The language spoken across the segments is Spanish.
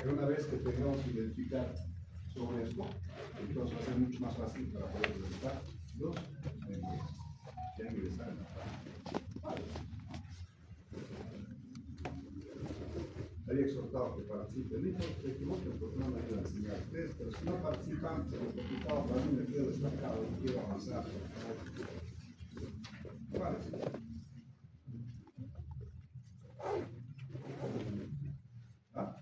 Pero una vez que tengamos que identificar sobre esto, entonces va a ser mucho más fácil para poder presentar los memorias. Ya ingresar en la página. Había exhortado que participen, no se equivoquen porque no me ayudan a enseñar a ustedes, pero si no participan, se lo complicado para mí, me quedo destacado y quiero avanzar, por favor. Vale. ¿Ah?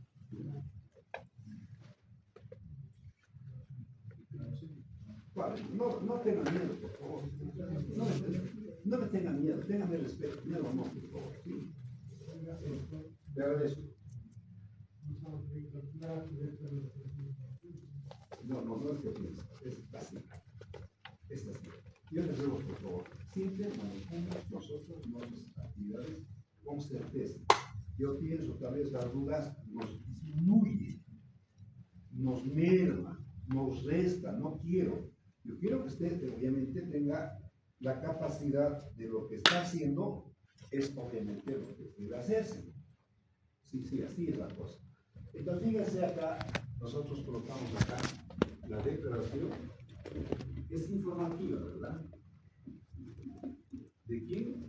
Vale, no tengan miedo, por favor. No me tengan miedo, ténganme respeto, miedo no, por favor. ¿Sí? Le agradezco. No es que piensa, es así. Es así. Yo les ruego, por favor, siempre manejemos nosotros nuestras actividades con certeza. Yo pienso, tal vez las dudas nos disminuyen, nos merma, nos resta, no quiero. Yo quiero que usted, obviamente, tenga la capacidad de lo que está haciendo, es obviamente lo que debe hacerse. Sí, así es la cosa. Entonces, fíjense acá, nosotros colocamos acá la declaración, es informativa, ¿verdad? ¿De quién?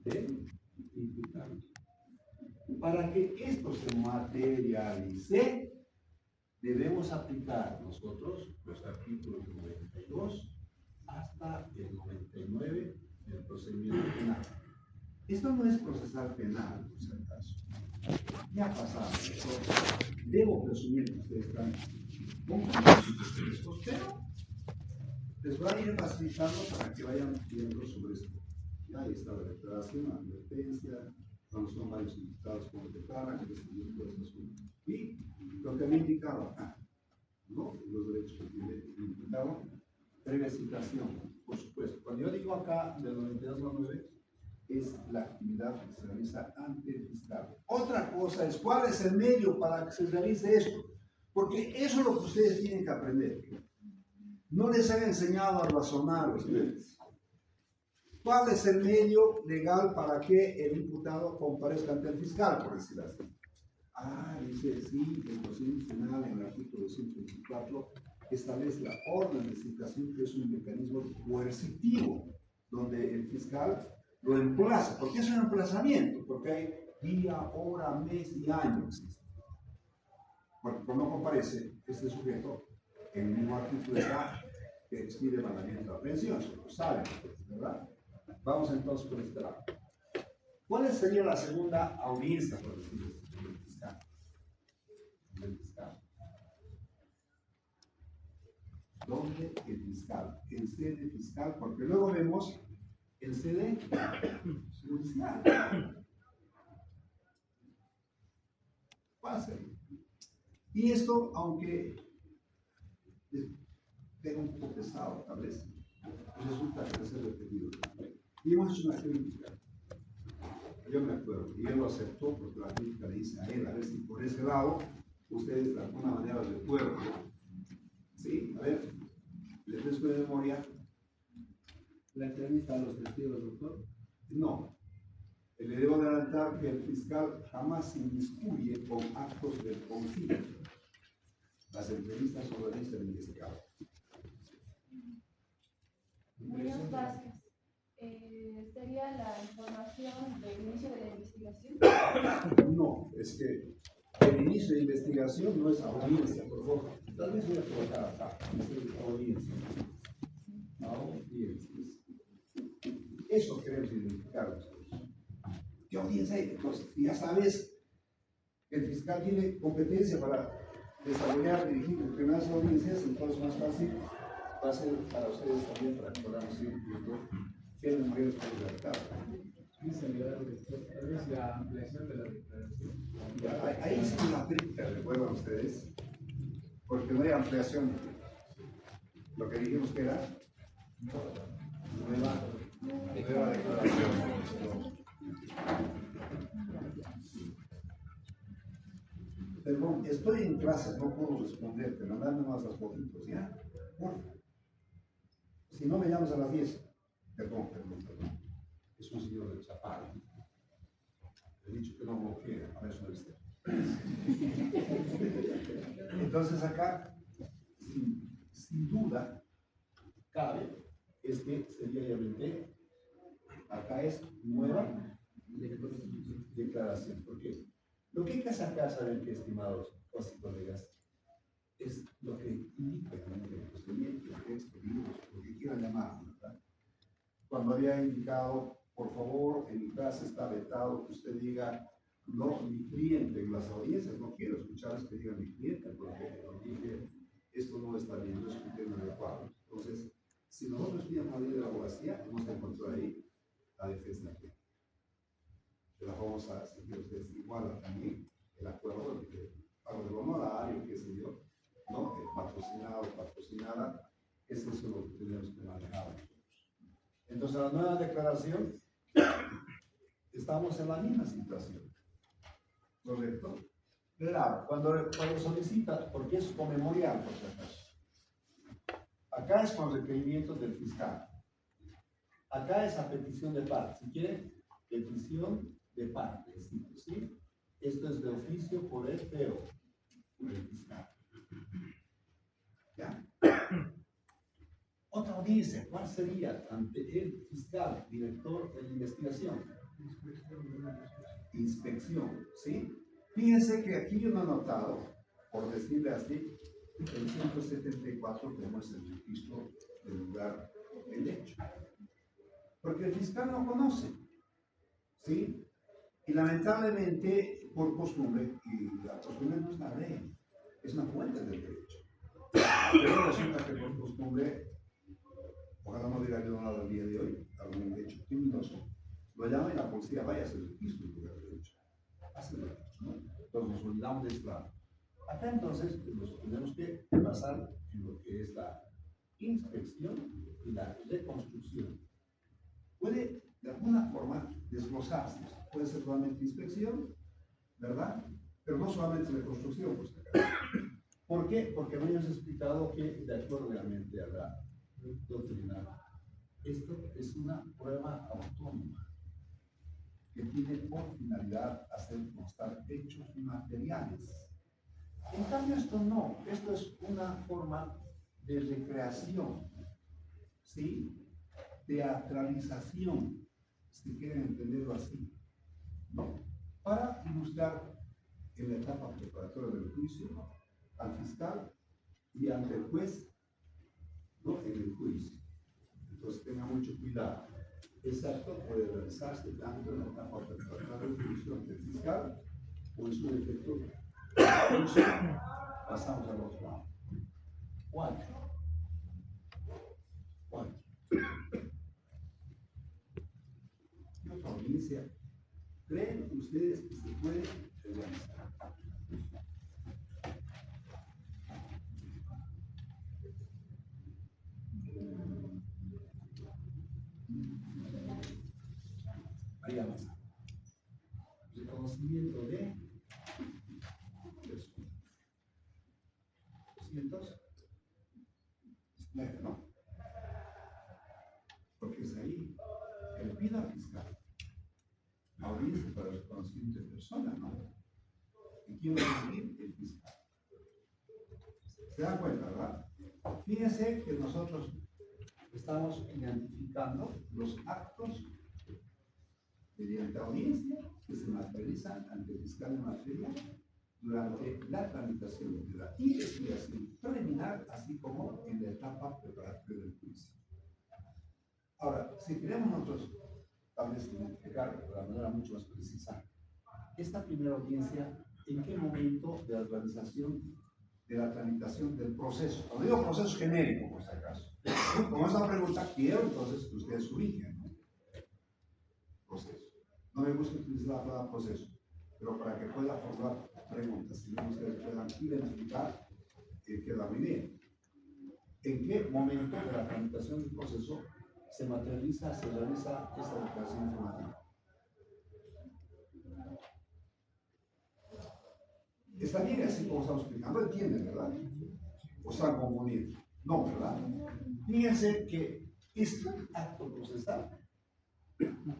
Del imputado. Para que esto se materialice, debemos aplicar nosotros los artículos 92 hasta el 99 del procedimiento penal. Esto no es procesal penal, por si acaso. Ya ha pasado. Debo presumir que ustedes están con conocimientos, pero les voy a ir facilitando para que vayan viendo sobre esto. Ya ahí está la declaración, la advertencia, cuando son varios imputados como declaran, que recibir todo ese asunto. Y lo que me he indicado acá, ¿no? Los derechos que tiene el imputado, previa citación, por supuesto. Cuando yo digo acá, del 92 al 9, es la actividad que se realiza ante el fiscal. Otra cosa es cuál es el medio para que se realice esto, porque eso es lo que ustedes tienen que aprender. No les han enseñado a razonar ustedes. ¿Cuál es el medio legal para que el imputado comparezca ante el fiscal, por decir así? Dice, sí, el procedimiento penal en el artículo 124 establece la orden de citación, que es un mecanismo coercitivo, donde el fiscal lo emplaza. ¿Por qué es un emplazamiento? Porque hay día, hora, mes y año. Porque cuando comparece este sujeto, en el mismo artículo está que expide mandamiento de aprehensión, eso lo saben, ¿verdad? Vamos entonces por este lado. ¿Cuál sería la segunda audiencia, por decirlo del fiscal? ¿Dónde el fiscal? En sede fiscal, porque luego vemos en sede judicial. Pasa. Y esto, aunque tenga un poco pesado, tal vez, resulta que es repetido. Y hemos hecho una crítica. Yo me acuerdo, y él lo aceptó porque la crítica le dice a él, a ver si por ese lado ustedes de alguna manera recuerdan. Sí, a ver, les refresco de memoria. ¿La entrevista a los testigos, doctor? No. Le debo adelantar que el fiscal jamás se inmiscuye con actos del concilio. Las entrevistas solo las dice el investigado. Muñoz Vázquez, ¿sería la información del inicio de la investigación? No, es que el inicio de investigación no es audiencia, por favor. Tal vez voy a colocar acá, es audiencia. Audiencia. Eso queremos identificar nosotros. ¿Qué audiencia hay? Entonces, ya sabes, el fiscal tiene competencia para desarrollar, dirigir, gestionar las audiencias, entonces más fácil va a ser para ustedes también, para que podamos ir viendo qué memorias pueden redactar. Tal vez la ampliación de la declaración. Ahí sí la crítica, recuerdan ustedes, porque no hay ampliación. Lo que dijimos que era nueva declaración. Perdón, estoy en clases, no puedo responderte, mandame más las fotitos, ¿ya? Porfa. Si no me llamas a las 10, perdón. Es un señor de Chaparro. Le he dicho que no bloquea, a ver, no es Entonces acá, sin duda, cabe, es que sencillamente, acá es nueva declaración. ¿Por qué? Lo que hay que sacar, ¿saben qué, estimados colegas? Es lo que indica el procedimiento, el texto, libros, lo que quieran llamar, ¿verdad? Cuando había indicado, por favor, en mi clase está vetado que usted diga, no, mi cliente, en las audiencias, no quiero escucharles que digan mi cliente, porque dije, esto no está bien, no es un tema adecuado. Entonces, si nosotros estudiamos la ley de la abogacía, hemos de encontrar ahí la defensa que la vamos a seguir ustedes igual también el acuerdo de pago del honorario, qué sé yo, ¿no? Patrocinado, patrocinada, eso es lo que tenemos que manejar nosotros. Entonces, la nueva declaración, estamos en la misma situación, ¿correcto? Claro, cuando solicita, porque es con memorial, por si acaso. Acá es con requerimiento del fiscal. Acá es a petición de parte. Si quieren, petición de parte, ¿sí? Esto es de oficio por el feo, por el fiscal. ¿Ya? Otra audiencia, ¿cuál sería ante el fiscal, director de la investigación? Inspección, ¿sí? Fíjense que aquí yo no he notado, por decirle así, el 174 tenemos el registro del lugar del hecho. Porque el fiscal no conoce, ¿sí? Y lamentablemente, por costumbre, y la costumbre no es la ley, es una fuente del derecho. Pero resulta que por costumbre, ojalá no hubiera yo nada el día de hoy, algún hecho criminoso, lo llaman y la policía vaya a hacer el registro del lugar del hecho. Hacen el hecho, ¿no? Entonces nos olvidamos de esto. Acá entonces nos tenemos que basar en lo que es la inspección y la reconstrucción. Puede de alguna forma desglosarse, puede ser solamente inspección, ¿verdad? Pero no solamente reconstrucción, pues acá. ¿Por qué? Porque habíamos explicado que, de acuerdo realmente a la doctrina, esto es una prueba autónoma que tiene por finalidad hacer constar hechos materiales. En cambio, esto no, esto es una forma de recreación, ¿sí? Teatralización, si quieren entenderlo así, ¿no? Para ilustrar en la etapa preparatoria del juicio al fiscal y ante el juez, ¿no? En el juicio. Entonces tenga mucho cuidado. Ese acto puede realizarse tanto en la etapa preparatoria del juicio ante el fiscal o en su defecto. Pasamos al otro lado. 4. ¿Qué otra audiencia creen ustedes que se puede realizar? Ahí avanza. Reconocimiento de personas. 219, ¿no? Porque es ahí que le pida al fiscal audiencia para el reconocimiento de personas, ¿no? ¿Y quién va a recibir? El fiscal. ¿Se dan cuenta, verdad? Fíjense que nosotros estamos identificando los actos mediante audiencia que se materializan ante el fiscal de materia durante la tramitación de la investigación preliminar, así como en la etapa preparatoria del juicio. Ahora, si queremos nosotros tal vez identificar de la manera mucho más precisa esta primera audiencia, ¿en qué momento de la realización de la tramitación del proceso? Cuando digo proceso genérico, por si acaso. Como esta pregunta quiero, entonces que ustedes ubiquen, ¿no? Proceso. No me gusta utilizar la palabra proceso, pero para que pueda formular preguntas, si no ustedes puedan identificar, queda muy bien. ¿En qué momento de la tramitación del proceso se materializa, se realiza esta declaración informativa? Está bien así como estamos explicando, entienden, ¿verdad? ¿O están confundidos? No, ¿verdad? Fíjense que este acto procesal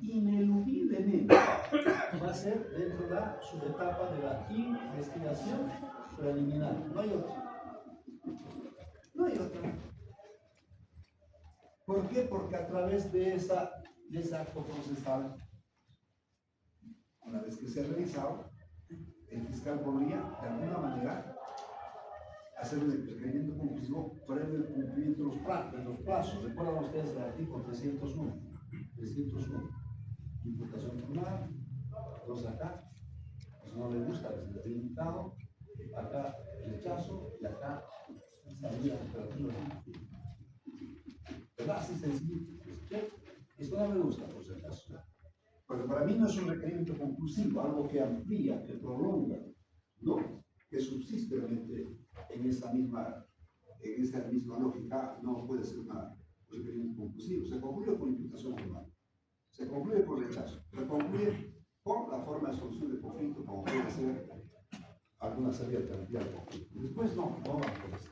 ineludiblemente va a ser dentro de la subetapa de la investigación preliminar. No hay otro. ¿Por qué? Porque a través de ese acto procesal, una vez que se ha realizado, el fiscal podría, de alguna manera, hacer un requerimiento conclusivo previo el cumplimiento de los plazos. ¿Recuerdan ustedes el artículo 301? 301. Imputación formal. Entonces acá, pues no le gusta, les está invitado. Acá rechazo y acá salida operativa. ¿Verdad? Así sencillo. Esto no me gusta, por si acaso. Porque para mí no es un requerimiento conclusivo, algo que amplía, que prolonga, no, que subsiste realmente en esa misma lógica, no puede ser un requerimiento conclusivo. Se concluye por imputación formal, se concluye por rechazo, se concluye por la forma de solución de conflicto, como puede ser alguna salida alternativa al conflicto. Después no va por eso.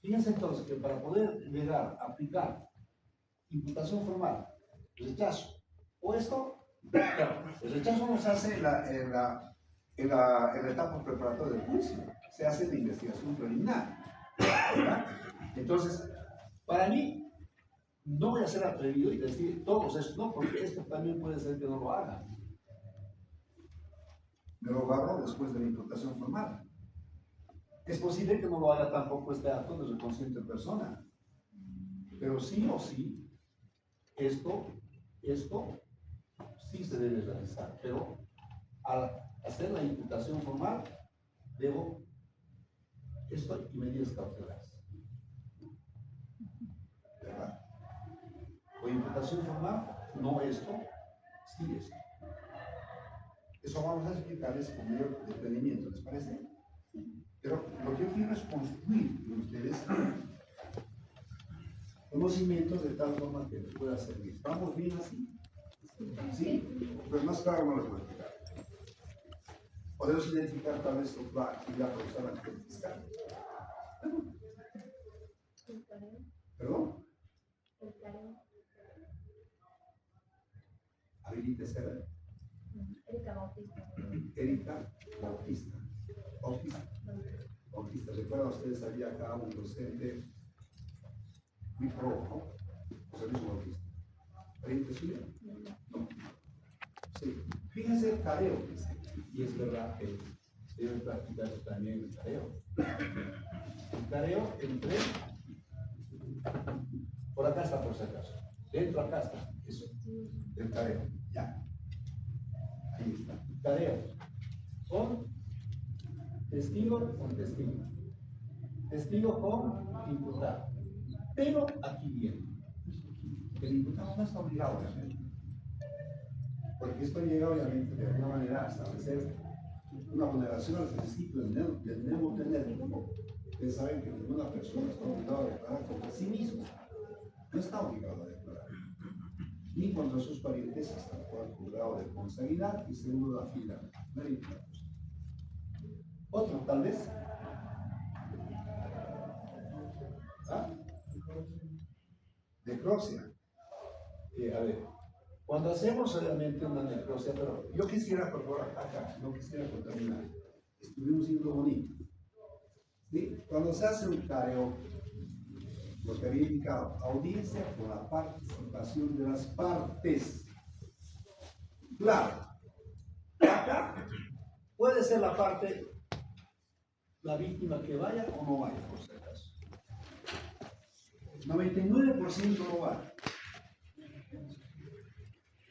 Fíjense entonces que para poder llegar a aplicar imputación formal, rechazo, o esto, claro, el rechazo no se hace en la etapa preparatoria del juicio, se hace en la investigación preliminar, ¿verdad? Entonces, para mí, no voy a ser atrevido y decir todos esto, no, porque esto también puede ser que no lo hagan. Me lo agarro después de la imputación formal. Es posible que no lo haga tampoco este acto de reconsciente persona, pero sí o sí, esto sí se debe realizar, pero al hacer la imputación formal, debo esto y medidas cautelares. ¿Verdad? O imputación formal, no esto, sí esto. Eso vamos a explicarles con mayor detenimiento, ¿les parece? Pero lo que yo quiero es construir en ustedes conocimientos de tal forma que les pueda servir. ¿Estamos bien así? ¿Sí? Pues más claro no les voy a explicar. Podemos identificar tal vez otra actividad profesional ante el fiscal. ¿Perdón? Habilite ser. Erika Bautista. Erika Bautista. Bautista. ¿Recuerdan ustedes? Había acá un docente muy pro, ¿no? José Luis Bautista. ¿Pariente suyo? No. Sí. Fíjense el careo, y es verdad que deben practicar también el careo. El careo entre, por acá está por si acaso, dentro acá está, eso, el careo, ya. Ahí está, el careo. Con testigo con testigo. Testigo con imputado. Pero aquí viene. El imputado no está obligado a hacerlo. Porque esto llega obviamente de alguna manera a establecer una vulneración al principio del nemo tenético. Ustedes saben que ninguna persona está obligada a declarar contra sí mismo. No está obligado a declarar. Ni contra sus parientes hasta el cuarto grado de consanguinidad y segundo la fila. Otro, tal vez. ¿Ah? Necropsia. A ver, cuando hacemos obviamente una necropsia, pero yo quisiera, por favor, acá, no quisiera contaminar. Estuvimos siendo bonitos. ¿Sí? Cuando se hace un careo, lo que había indicado, audiencia con la participación de las partes. Claro, acá puede ser la parte, la víctima que vaya o no vaya, por si acaso. 99% no va.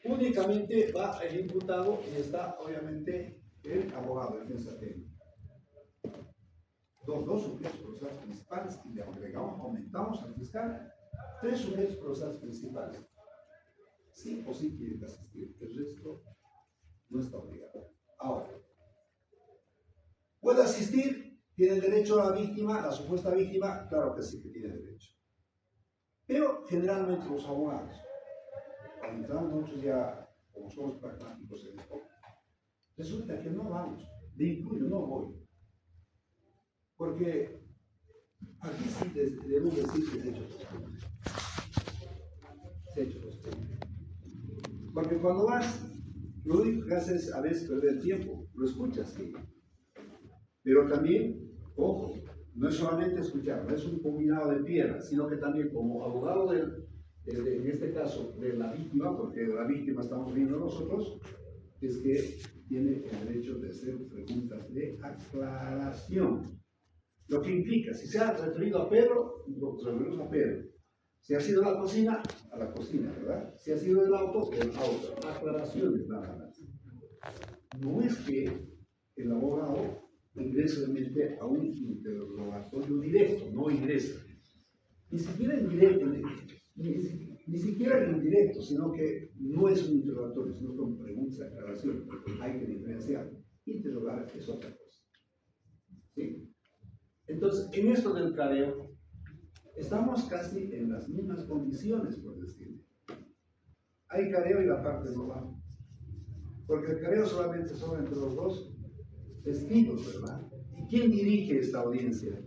Únicamente va el imputado y está obviamente el abogado de defensa técnica. Dos sujetos procesales principales y le agregamos, aumentamos al fiscal 3 sujetos procesales principales. Sí o sí quieren asistir, el resto no está obligado. Ahora, ¿puede asistir? ¿Tiene derecho a la víctima, la supuesta víctima? Claro que sí que tiene derecho. Pero generalmente los abogados, cuando entramos nosotros ya, como somos pragmáticos en esto, resulta que no vamos, le incluyo, no voy. Porque aquí sí debemos decir que se ha hecho costumbre. Se ha hecho costumbre. Porque cuando vas, lo único que haces es a veces perder tiempo, lo escuchas, sí. Pero también, ojo, no es solamente escuchar, no es un combinado de piedras, sino que también como abogado en este caso de la víctima, porque de la víctima estamos viendo nosotros, es que tiene el derecho de hacer preguntas de aclaración. Lo que implica, si se ha referido a Pedro, lo referimos a Pedro. Si ha sido a la cocina, ¿verdad? Si ha sido el auto, aclaraciones nada más. No es que el abogado ingrese realmente a un interrogatorio directo, no ingresa. Ni siquiera en directo, ni siquiera en indirecto, sino que no es un interrogatorio, sino con preguntas de aclaración. Hay que diferenciar. Interrogar es otra cosa. ¿Sí? Entonces, en esto del careo, estamos casi en las mismas condiciones, por decirlo. Hay careo y la parte no va. Porque el careo solamente son entre los dos testigos, ¿verdad? ¿Y quién dirige esta audiencia?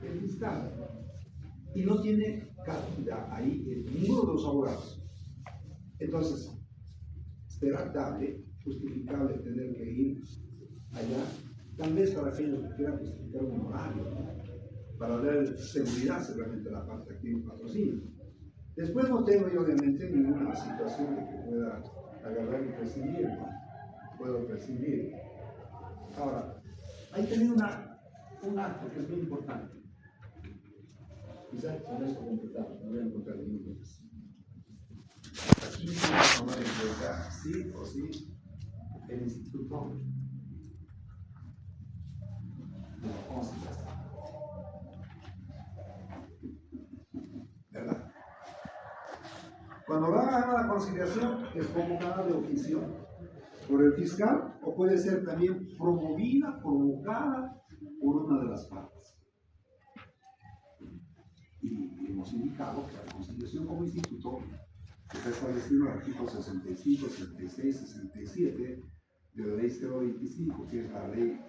El fiscal. Y no tiene cabida ahí ninguno de los abogados. Entonces, será dable, justificable tener que ir allá, tal vez para aquellos que quieran justificar un horario, ¿no? Para dar seguridad seguramente a la parte aquí en patrocinio. Después no tengo yo obviamente ninguna situación de que pueda agarrar y prescindir, ¿no? Puedo prescindir. Ahora, hay también un acto que es muy importante. Quizás con esto completamos, no voy a encontrar ningún más. Aquí se va a tomar en cuenta, sí o sí, el instituto de la conciliación. ¿Verdad? Cuando van a la conciliación, es convocada de oficio por el fiscal o puede ser también promovida, provocada por una de las partes. Y hemos indicado que la conciliación como instituto está establecido en el artículo 65, 66, 67 de la ley 025, que es la ley,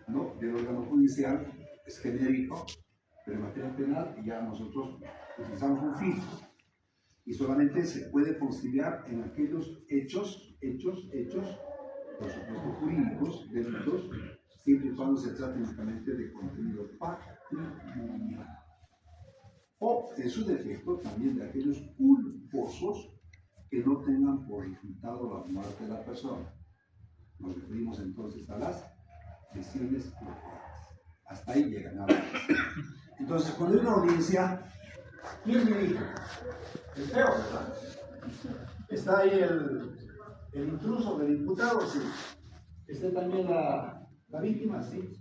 ¿no?, del órgano judicial, es genérico, pero en materia penal ya nosotros utilizamos un filtro y solamente se puede conciliar en aquellos hechos, por supuesto jurídicos, delitos, siempre y cuando se trate únicamente de contenido patrimonial. O, en su defecto, también de aquellos culposos que no tengan por resultado la muerte de la persona. Nos referimos entonces a las lesiones corporales. Hasta ahí llegan ahora. Entonces, cuando hay una audiencia, ¿quién dirige? El feo, ¿verdad? Está ahí el intruso, el imputado, sí. Está también la víctima, sí.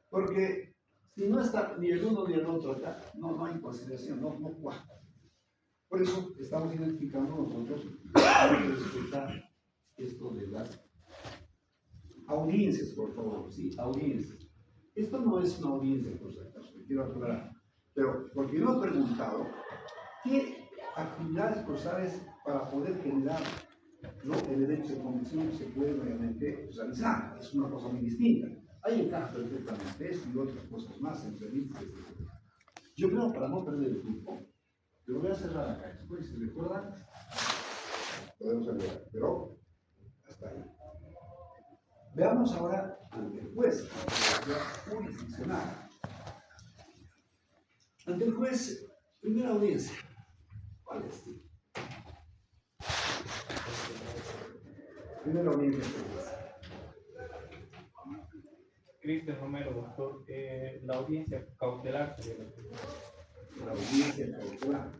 Porque si no está ni el uno ni el otro acá, no hay conciliación, no cuaja. Por eso estamos identificando nosotros que respetar esto de las audiencias, por favor, sí, audiencias. Esto no es una audiencia, por si acaso, quiero aclarar. Pero, porque yo he preguntado, ¿qué actividades procesales para poder generar, ¿no?, el derecho de convicción se puede obviamente realizar? Es una cosa muy distinta. Ahí encaja perfectamente esto y otras cosas más, entrevistas, etc. Yo creo, para no perder el tiempo, lo voy a cerrar acá. Después, si recuerdan, podemos hablar, pero hasta ahí. Veamos ahora ante el juez, ante la jurisdiccional. Ante el juez, primera audiencia. ¿Cuál es? Primera audiencia ante el juez. Cristian Romero, doctor, la audiencia cautelar sería la audiencia cautelar.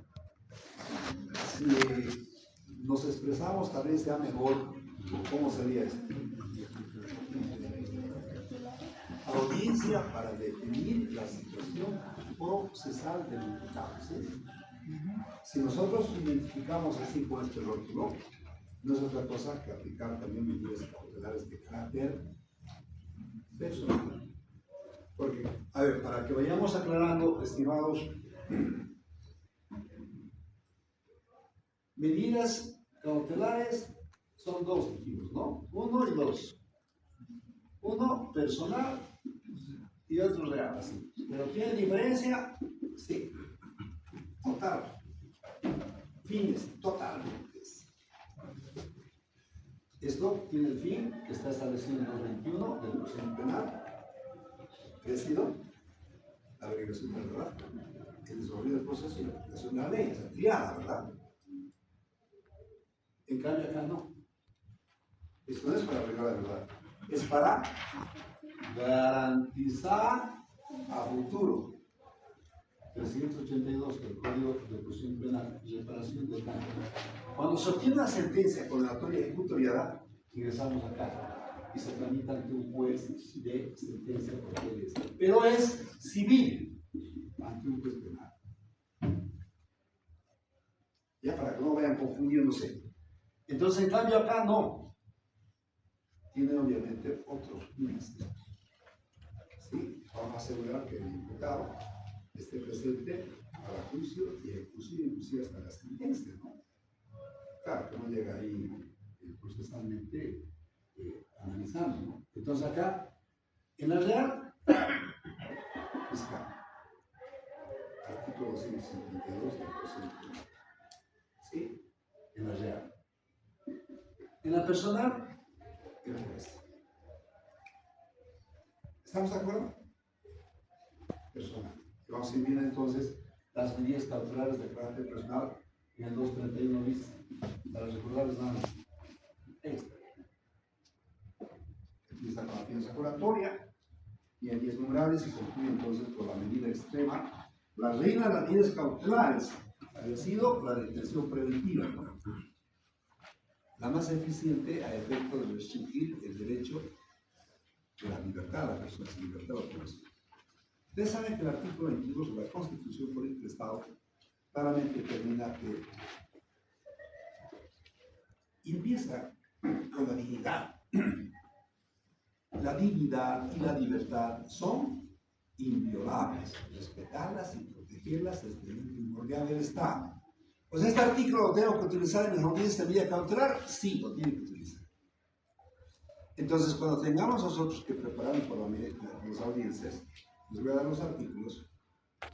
Si nos expresamos, tal vez sea mejor. ¿Cómo sería esto? Audiencia para definir la situación procesal del imputado. ¿Sí? Si nosotros identificamos así con este rótulo, no es otra cosa que aplicar también medidas cautelares de carácter personal. Porque, a ver, para que vayamos aclarando, estimados, medidas cautelares son dos, dijimos, ¿no? Uno y dos. Uno personal y otro real, así. ¿Pero tiene diferencia? Sí. Total. Fines, totalmente. Esto tiene el fin que está establecido en el 21 del procedimiento penal. ¿Qué ha sido? La averiguación del verdad. el desarrollo del proceso y la aplicación de la ley, es triada, ¿verdad? En cambio acá no. Esto no es para arreglar la verdad, es para garantizar a futuro. 382 del Código de Procedimiento Penal, reparación del daño. Cuando se obtiene una sentencia condenatoria ejecutoriada, ingresamos acá y se tramita ante un juez de sentencia por ley, pero es civil ante un juez penal. Ya para que no vayan confundiéndose. Entonces, en cambio, acá no. Tiene obviamente otros fines. ¿Sí? Vamos a asegurar que el imputado esté presente para juicio y ejecución, inclusive hasta la sentencia, ¿no? Claro, que no llega ahí procesalmente analizando, ¿no? Entonces acá, en la real fiscal, artículo 252 del procedimiento penal, ¿sí? En la real. En la personal, el juez. ¿Estamos de acuerdo? Personal. Vamos a ir viendo entonces las medidas cautelares de carácter personal en el 231 bis. Para recordarles nada más. Esta. Empieza con la fianza curatoria y hay 10 numerables y concluye entonces por la medida extrema. La reina de las medidas cautelares había sido la detención preventiva, ¿no? La más eficiente a efecto de restringir el derecho de la libertad, la persona sin libertad o población. Ustedes saben que el artículo 22 de la Constitución Política del Estado claramente determina que empieza con la dignidad. La dignidad y la libertad son inviolables. Respetarlas y protegerlas es derecho primordial del Estado. Pues este artículo lo tengo que utilizar en las audiencias de medida cautelar, sí, lo tiene que utilizar. Entonces, cuando tengamos nosotros que prepararnos para las audiencias, les voy a dar los artículos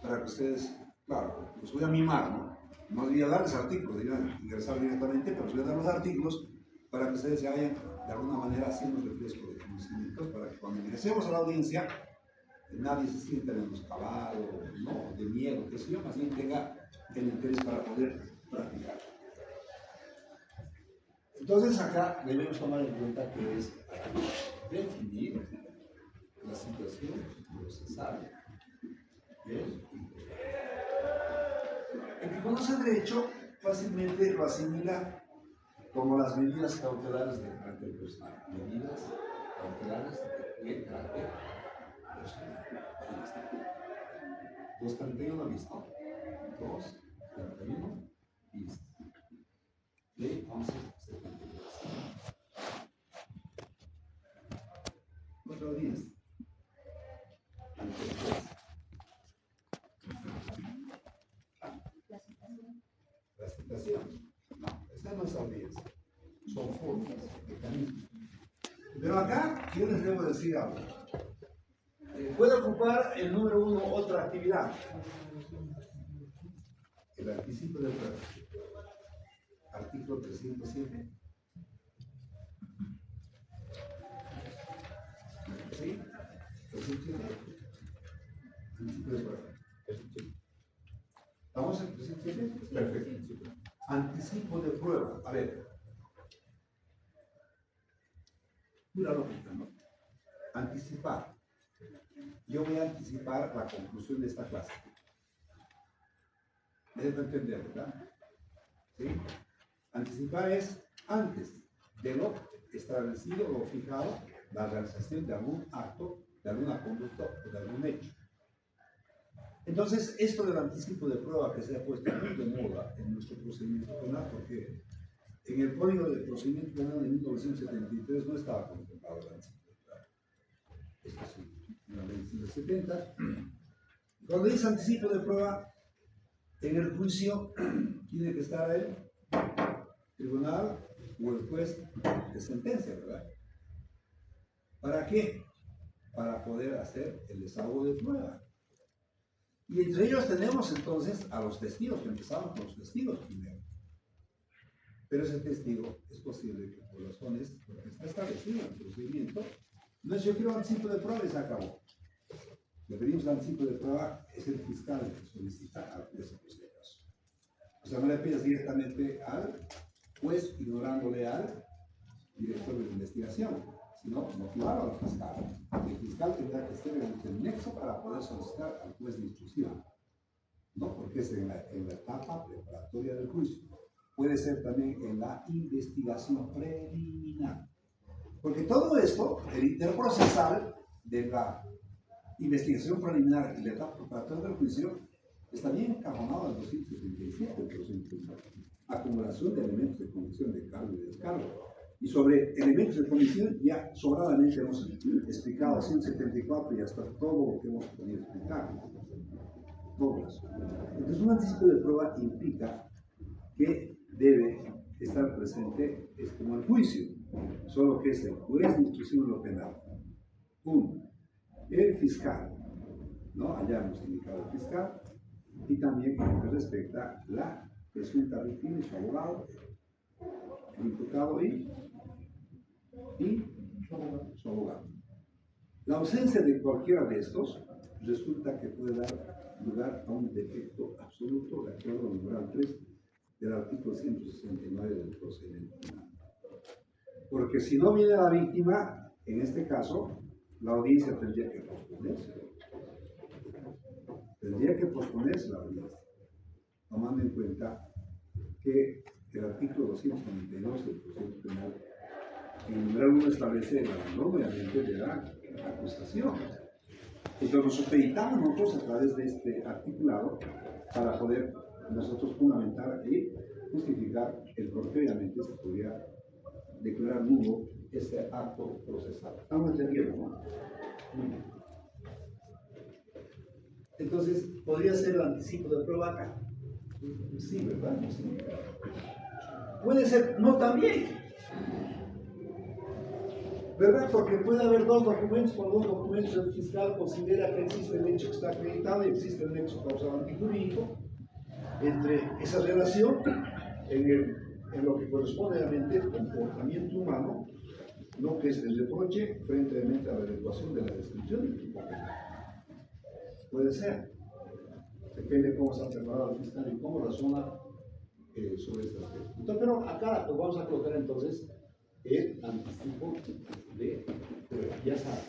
para que ustedes, claro, los voy a mimar, ¿no? No les voy a dar los artículos, voy a ingresar directamente, pero les voy a dar los artículos para que ustedes se vayan de alguna manera haciendo refresco de conocimientos, para que cuando ingresemos a la audiencia, nadie se sienta menoscabado, no, de miedo, que si yo más bien tenga el interés para poder practicar. Entonces acá debemos tomar en cuenta que es definir la situación procesal del imputado. El que conoce el derecho fácilmente lo asimila como las medidas cautelares de carácter personal. Medidas cautelares de carácter personal. 231 listo. 231 listo. De 1173. Otro 10. La citación. No, esta no es audiencia. Son formas, mecanismos. Pero acá yo les debo decir algo. Puede ocupar el número 1 otra actividad. El anticipo de prueba. Artículo 307. ¿Sí? 307. Anticipo de prueba. ¿Estamos en 307? Perfecto. Anticipo de prueba. A ver. Pura lógica, ¿no? Anticipar. Yo voy a anticipar la conclusión de esta clase. Me debo entender, ¿verdad? ¿Sí? Anticipar es antes de lo establecido o fijado la realización de algún acto, de alguna conducta o de algún hecho. Entonces, esto del anticipo de prueba que se ha puesto muy de moda en nuestro procedimiento penal, porque en el Código de Procedimiento Penal de 1973 no estaba contemplado el anticipo de prueba. Esto sí, en la ley 170. Cuando dice anticipo de prueba, en el juicio tiene que estar el tribunal o el juez de sentencia, ¿verdad? ¿Para qué? Para poder hacer el desahogo de prueba. Y entre ellos tenemos entonces a los testigos, que empezamos con los testigos primero. Pero ese testigo es posible que por razones, porque está establecido en el procedimiento, no es yo quiero anticipo de prueba y se acabó. Le pedimos anticipo de prueba, es el fiscal el que solicita al juez por este caso. O sea, no le pides directamente al juez ignorándole al director de la investigación, sino motivarlo al fiscal. El fiscal tendrá que estar en el nexo para poder solicitar al juez de instrucción, ¿no? Porque es en la etapa preparatoria del juicio. Puede ser también en la investigación preliminar. Porque todo esto, el interprocesal de la investigación preliminar y la etapa preparatoria del juicio, está bien encajonado al 277 del procedimiento. Acumulación de elementos de condición de cargo y descargo. Y sobre elementos de condición ya sobradamente hemos explicado 174 y hasta todo lo que hemos podido explicar. Todo eso. Entonces, un anticipo de prueba implica que debe estar presente, es como el juicio, solo que es el juez de instrucción en lo penal. Uno, el fiscal, ¿no? Allá hemos indicado el fiscal, y también en lo que respecta a la presunta víctima y su abogado, el imputado y su abogado. La ausencia de cualquiera de estos resulta que puede dar lugar a un defecto absoluto de acuerdo al numeral 3 del artículo 169 del procedimiento penal. Porque si no viene la víctima, en este caso, la audiencia tendría que posponerse. Tendría que posponerse la audiencia, tomando en cuenta que el artículo 292 del procedimiento penal en el numeral 1 establece el abandono obviamente de la acusación. Entonces nos supeditamos nosotros a través de este articulado para poder nosotros fundamentar y justificar el por qué obviamente se podría declarar nulo este acto procesal. ¿Estamos entendiendo, no? Entonces, ¿podría ser el anticipo de prueba acá? Sí, ¿verdad? Sí. Puede ser, no también. ¿Verdad? Porque puede haber dos documentos, por dos documentos el fiscal considera que existe el hecho que está acreditado y existe el nexo causal antijurídico entre esa relación en lo que corresponde obviamente al comportamiento humano, no que es el reproche frente a la adecuación de la descripción del tipo penal. Puede ser. Depende de cómo se ha preparado el fiscal y cómo razona sobre este aspecto. Entonces, pero acá pues vamos a colocar entonces el anticipo de prueba. Ya saben,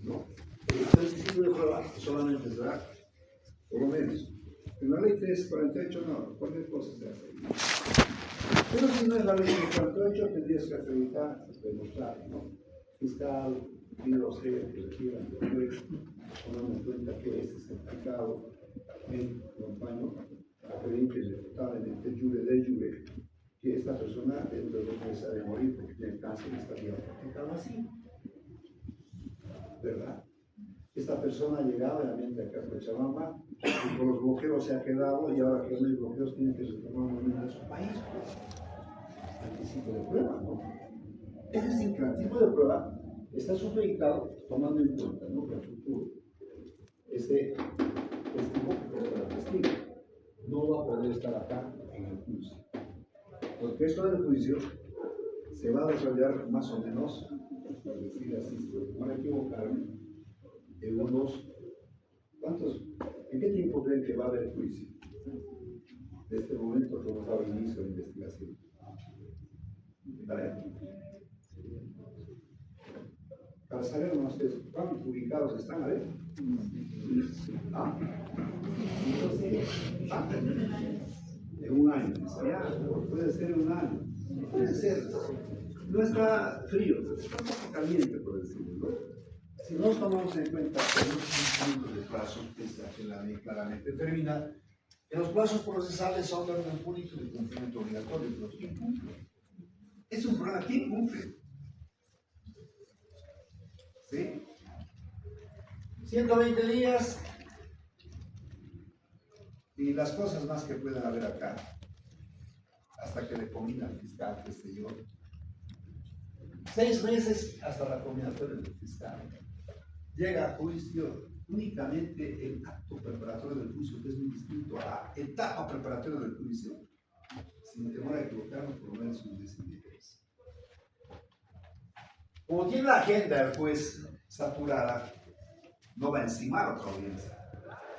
¿no? El anticipo de prueba solamente será, por lo menos, en la ley 348 no, cualquier cosa se hace. Pero si no es la ley 348, tendrías que acreditar, demostrar, ¿no? Fiscal, pido ser, que requieran de juez, tomando en cuenta que este es el pecado en compañero, acredite irrefutablemente, jure de jure, que esta persona dentro de 2 meses ha de morir porque tiene cáncer y estaría practicado así. ¿Verdad? Esta persona ha llegado realmente acá a Cochabamba y con los bloqueos se ha quedado y ahora que no hay bloqueos tiene que retomar nuevamente a su país. Anticipo de prueba, ¿no? Es decir, que el anticipo de prueba está supeditado tomando en cuenta, ¿no? Que el futuro, este testigo, no va a poder estar acá en el juicio. Porque esto del juicio se va a desarrollar más o menos, por decir así, para equivocarme, en unos, ¿en qué tiempo creen que va a haber juicio? De este momento que hemos dado inicio a la investigación. Para saber ustedes cuántos ubicados están, a ver. En un año, ya, puede ser un año, puede ser, no está frío, está un poco caliente, por decirlo, ¿no? Si no tomamos en cuenta que hay un de plazo, que la ley claramente determina, que los plazos procesales son de orden público y de cumplimiento obligatorio, pero ¿quién cumple? Es un problema, ¿quién cumple? ¿Sí? 120 días y las cosas más que puedan haber acá, hasta que le combina al fiscal, qué sé yo. 6 meses hasta la combinatoria del fiscal. Llega a juicio únicamente el acto preparatorio del juicio, que es muy distinto a la etapa preparatoria del juicio, sin temor a equivocarnos, por lo menos un mes y medio. Como tiene la agenda el juez saturada, no va a encimar a otra audiencia.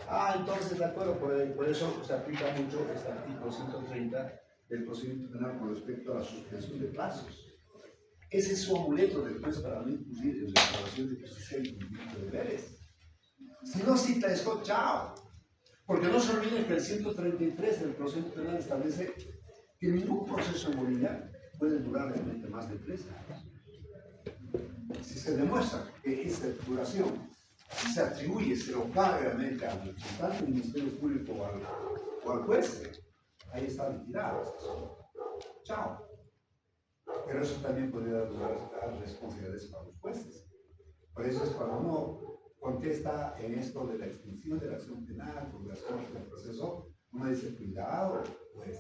Ah, entonces, de acuerdo, por eso se aplica mucho este artículo 130 del procedimiento penal con respecto a la suspensión de plazos. Ese es su amuleto después para no incurrir en declaración de justicia y cumplimiento de deberes. Si no cita esto, chao. Porque no se olviden que el 133 del procedimiento penal establece que ningún proceso en Bolivia puede durar realmente más de 3 años. Si se demuestra que esta duración se atribuye, se lo paga realmente al representante del Ministerio Público o al juez, ahí está liquidado. Chao. Pero eso también puede dar lugar a responsabilidades para los jueces. Por eso es cuando uno contesta en esto de la extinción de la acción penal, prolongación del proceso, uno dice, cuidado, pues,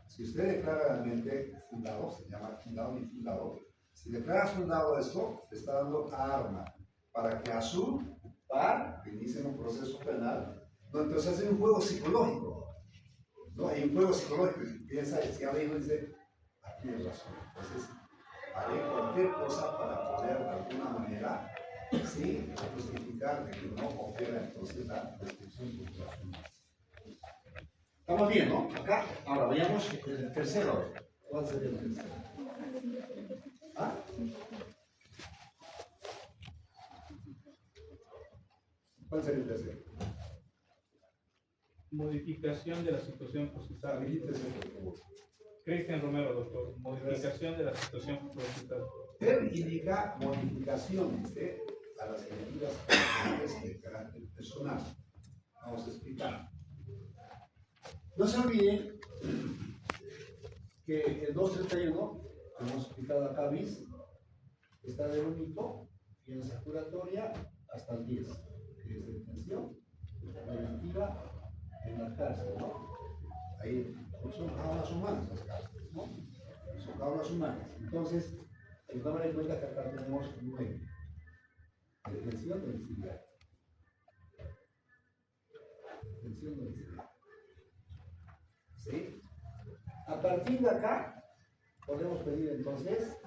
si usted declara realmente fundado, se llama fundado y fundado, si declara fundado esto, le está dando arma para que a su par inicie un proceso penal, ¿no? Entonces hay un juego psicológico, ¿no? Hay un juego psicológico, y piensa, si alguien dice, tienes razón, entonces haré cualquier cosa para poder de alguna manera, sí, justificar de que no opera entonces la restricción cultural. Estamos bien, ¿no? Acá, ahora vayamos el tercero. ¿Cuál sería el tercero? ¿Ah? ¿Cuál sería el tercero? Modificación de la situación procesal. Habilítese, por favor. Cristian Romero, doctor. Modificación de la situación procesal. Él indica modificación, dice, a las directivas de carácter personal. Vamos a explicar. No se olviden que el 231, como hemos explicado acá, bis, está del único, fianza curatoria hasta el 10, que es detención preventiva en la cárcel, ¿no? Ahí son jaulas humanas las cárceles, ¿no? Son jaulas humanas. Entonces, hay que tomar en cuenta que acá tenemos 9. Detención domiciliaria. Detención domiciliaria. ¿Sí? A partir de acá, podemos pedir entonces,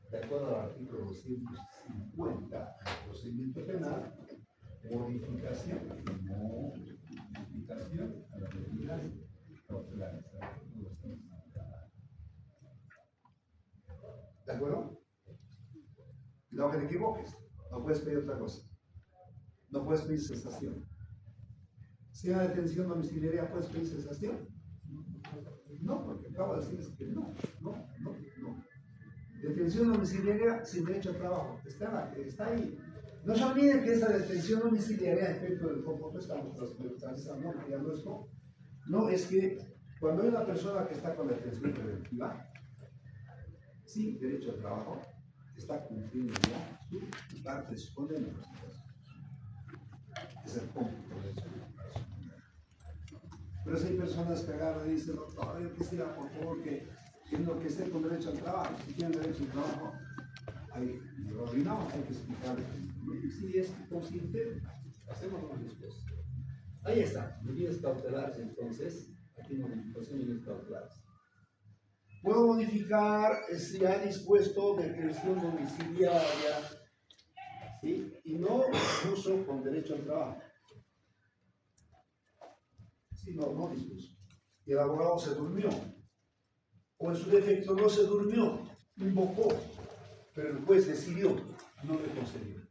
de acuerdo al artículo 250 del procedimiento penal, modificación a las medidas cautelares. ¿De acuerdo? No que te equivoques, no puedes pedir otra cosa. No puedes pedir cesación. Si hay detención domiciliaria, ¿puedes pedir cesación? No, porque acabo de decirles que no. Detención domiciliaria sin derecho a trabajo. Está ahí. No se olviden que esa detención domiciliaria, a efecto del compuesto, estamos ampliando esto. No, es que cuando hay una persona que está con detención preventiva, sin derecho a trabajo, está cumpliendo ya su parte de su condena. Es el cómputo de eso. Pero si hay personas que agarran y dicen, doctor, yo quisiera, por favor, que esté con derecho al trabajo. Si tienen derecho al trabajo, ahí lo arruinamos, hay que explicarle. Si es consciente, hacemos una respuesta. Ahí está, medidas cautelares, entonces, aquí modificación de medidas cautelares. Puedo modificar si ha dispuesto detención domiciliaria, ¿sí? Y no incluso con derecho al trabajo. Sí, no dispuso. Y el abogado se durmió. O en su defecto no se durmió, invocó, pero el juez decidió, no le concedió.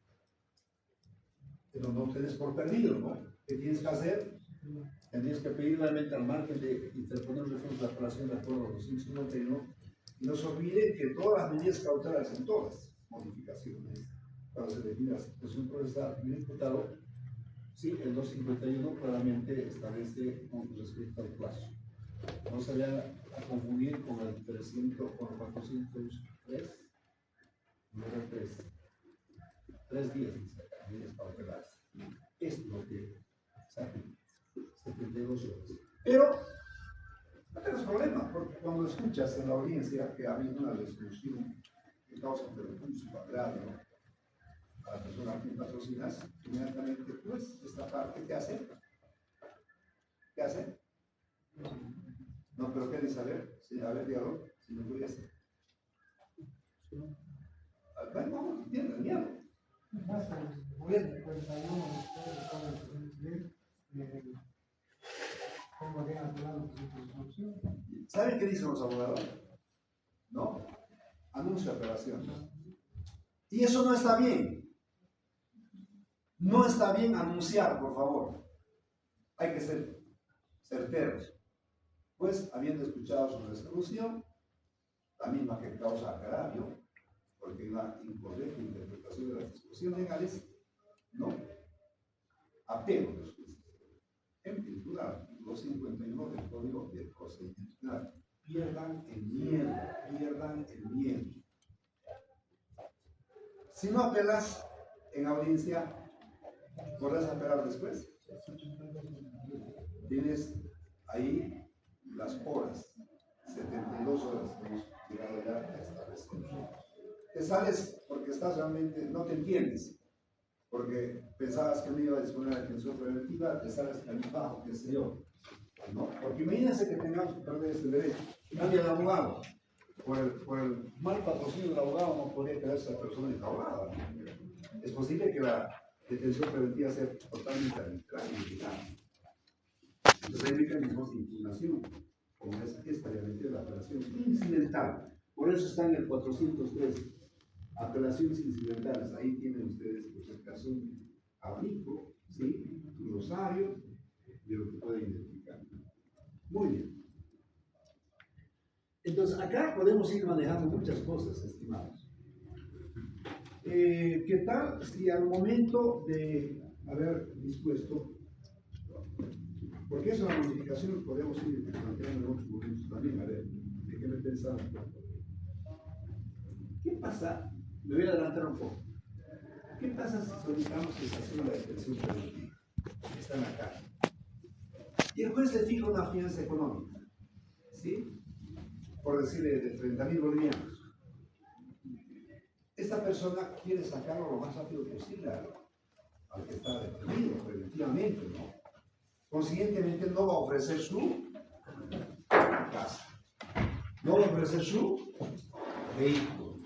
Pero no tenés por perdido, ¿no? ¿Qué tienes que hacer? Tendrías que pedir realmente al margen de interponer un recurso de apelación de acuerdo a los 251. Y no se olvide que todas las medidas cautelares, en todas modificaciones, cuando se define la situación procesal del imputado, sí, el 251 claramente establece con respecto al plazo. No se vaya a confundir con el 300, con el 403, número 3. 3 días, dice acá, medidas cautelares. Es lo que se aplica. 72 horas. Pero no tienes problema, porque cuando escuchas en la audiencia que ha habido una resolución que causa un perjuicio agravio a la persona a quien patrocinas, inmediatamente, pues, esta parte, ¿qué hace? ¿Qué hace? No, pero ¿qué dice? A ver, diálogo, si no voy a hacer. Vamos, entiende, miedo. hasta el gobierno, 41 después de todo el presidente civil, como habían apelado por su resolución. ¿Saben qué dicen los abogados? ¿No? Anuncio de apelación. Y eso no está bien. No está bien anunciar, por favor. Hay que ser certeros. Pues, habiendo escuchado su resolución, la misma que causa agravio, porque la incorrecta interpretación de las disposiciones legales, no, apelo a los jueces. En virtud del artículo 51 del Código de Procedimiento Penal, pierdan el miedo. Si no apelas en audiencia, ¿podrás apelar después? Tienes ahí las horas, 72 horas que hemos llegado ya a establecer. Te sales porque estás realmente, no te entiendes, porque pensabas que no iba a disponer de detención preventiva, te sales cabizbajo, qué sé yo, ¿no? Porque imagínense que tengamos que perder este derecho. Cambia el abogado. Por el mal patrocinio del abogado no podría quedarse esa persona enjaulada. Es posible que la detención preventiva sea totalmente arbitraria y ilegal. Entonces hay mecanismos de impugnación, como es esta de la apelación incidental. Por eso está en el 403, apelaciones incidentales. Ahí tienen ustedes, por si acaso, un abanico, ¿sí? Un glosario de lo que pueden identificar. Muy bien. Entonces, acá podemos ir manejando muchas cosas, estimados. ¿Qué tal si al momento de haber dispuesto, porque es una modificación que podemos ir planteando en otros momentos también, a ver, ¿de qué me pensaba? ¿Qué pasa? Me voy a adelantar un poco. ¿Qué pasa si solicitamos que se haga la detención preventiva? Está en la calle. Y el juez le fija una fianza económica, ¿sí? Por decirle de 30.000 bolivianos. Esta persona quiere sacarlo lo más rápido posible al que está detenido preventivamente, ¿no? Consiguientemente no va a ofrecer su casa, no va a ofrecer su vehículo.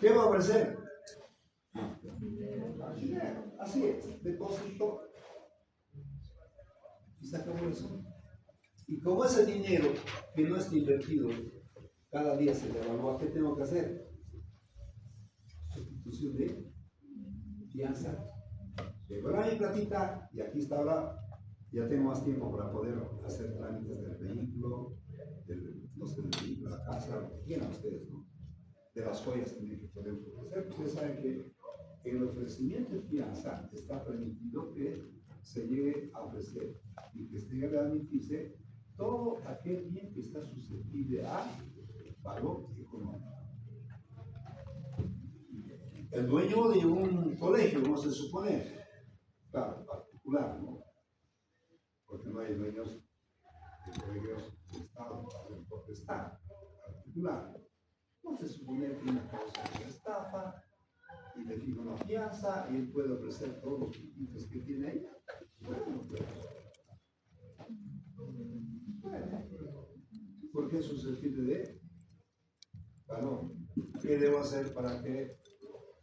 ¿Qué va a ofrecer? Dinero. Así es, depósito y se acabó eso. Y como ese dinero que no está invertido, cada día se le evalúa, ¿qué tengo que hacer? Sustitución de fianza. Llegó mi platita y aquí está ahora, ya tengo más tiempo para poder hacer trámites del vehículo, no sé, del vehículo, la casa, lo que quieran ustedes, ¿no? De las joyas también que podemos ofrecer. Ustedes saben que en el ofrecimiento de fianza está permitido que se llegue a ofrecer y que se llegue a admitirse todo aquel bien que está susceptible a valor económico. El dueño de un colegio, vamos a suponer, claro, particular, ¿no? Porque no hay dueños de colegios de Estado, de potestad, particular. Vamos a suponer que una causa de estafa y le fija una fianza y él puede ofrecer todos los puntos que tiene ahí. Bueno, porque es susceptible de valor. ¿Qué debo hacer para que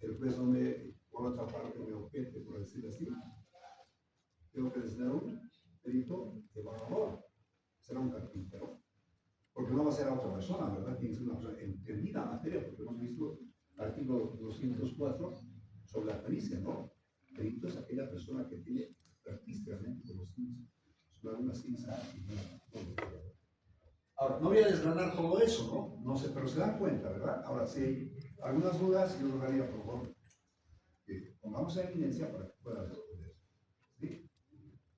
el juez no me, por otra parte, me objete, por decir así? Tengo que designar un perito de valor. Será un carpintero. Porque no va a ser a otra persona, ¿verdad? Tiene que ser una persona entendida en materia, porque hemos visto el artículo 204 sobre la pericia, ¿no? Perito es aquella persona que tiene artísticamente conocimientos sobre alguna ciencia. Ahora, no voy a desgranar todo eso, ¿no? No sé, pero se dan cuenta, ¿verdad? Ahora, si hay algunas dudas, yo les haría, por favor, que pongamos en evidencia para que puedan responder. ¿Sí?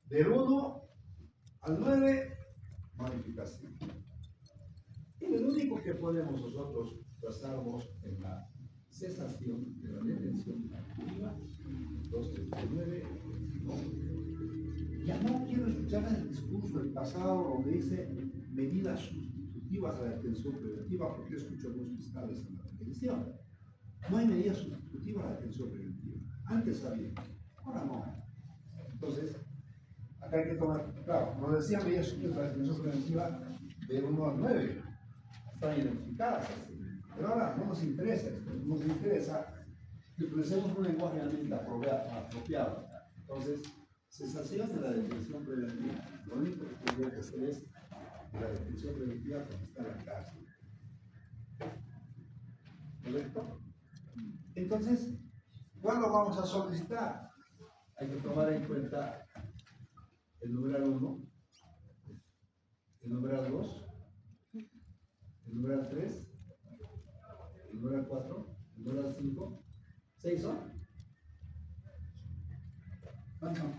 Del 1 al 9, modificación. Y lo único que podemos nosotros basarnos en la cesación de la detención activa, 239, ¿no? Ya no quiero escuchar el discurso del pasado donde dice medidas sustitutivas a la detención preventiva, porque yo escucho a algunos fiscales en la televisión. No hay medidas sustitutivas a la detención preventiva. Antes había, ahora no hay. Entonces, acá hay que tomar, claro, nos decían medidas sustitutivas a la detención preventiva de 1 al 9. Están identificadas así. Pero ahora no nos interesa esto, nos interesa que utilicemos un lenguaje realmente apropiado. Entonces, cesación de la detención preventiva. Lo único que tendría que hacer es la detención preventiva cuando está en la cárcel. ¿Correcto? Entonces, ¿cuándo vamos a solicitar? Hay que tomar en cuenta el numeral 1, el numeral 2, el numeral 3, el numeral 4, el numeral 5, 6 son. ¿Cuántos son?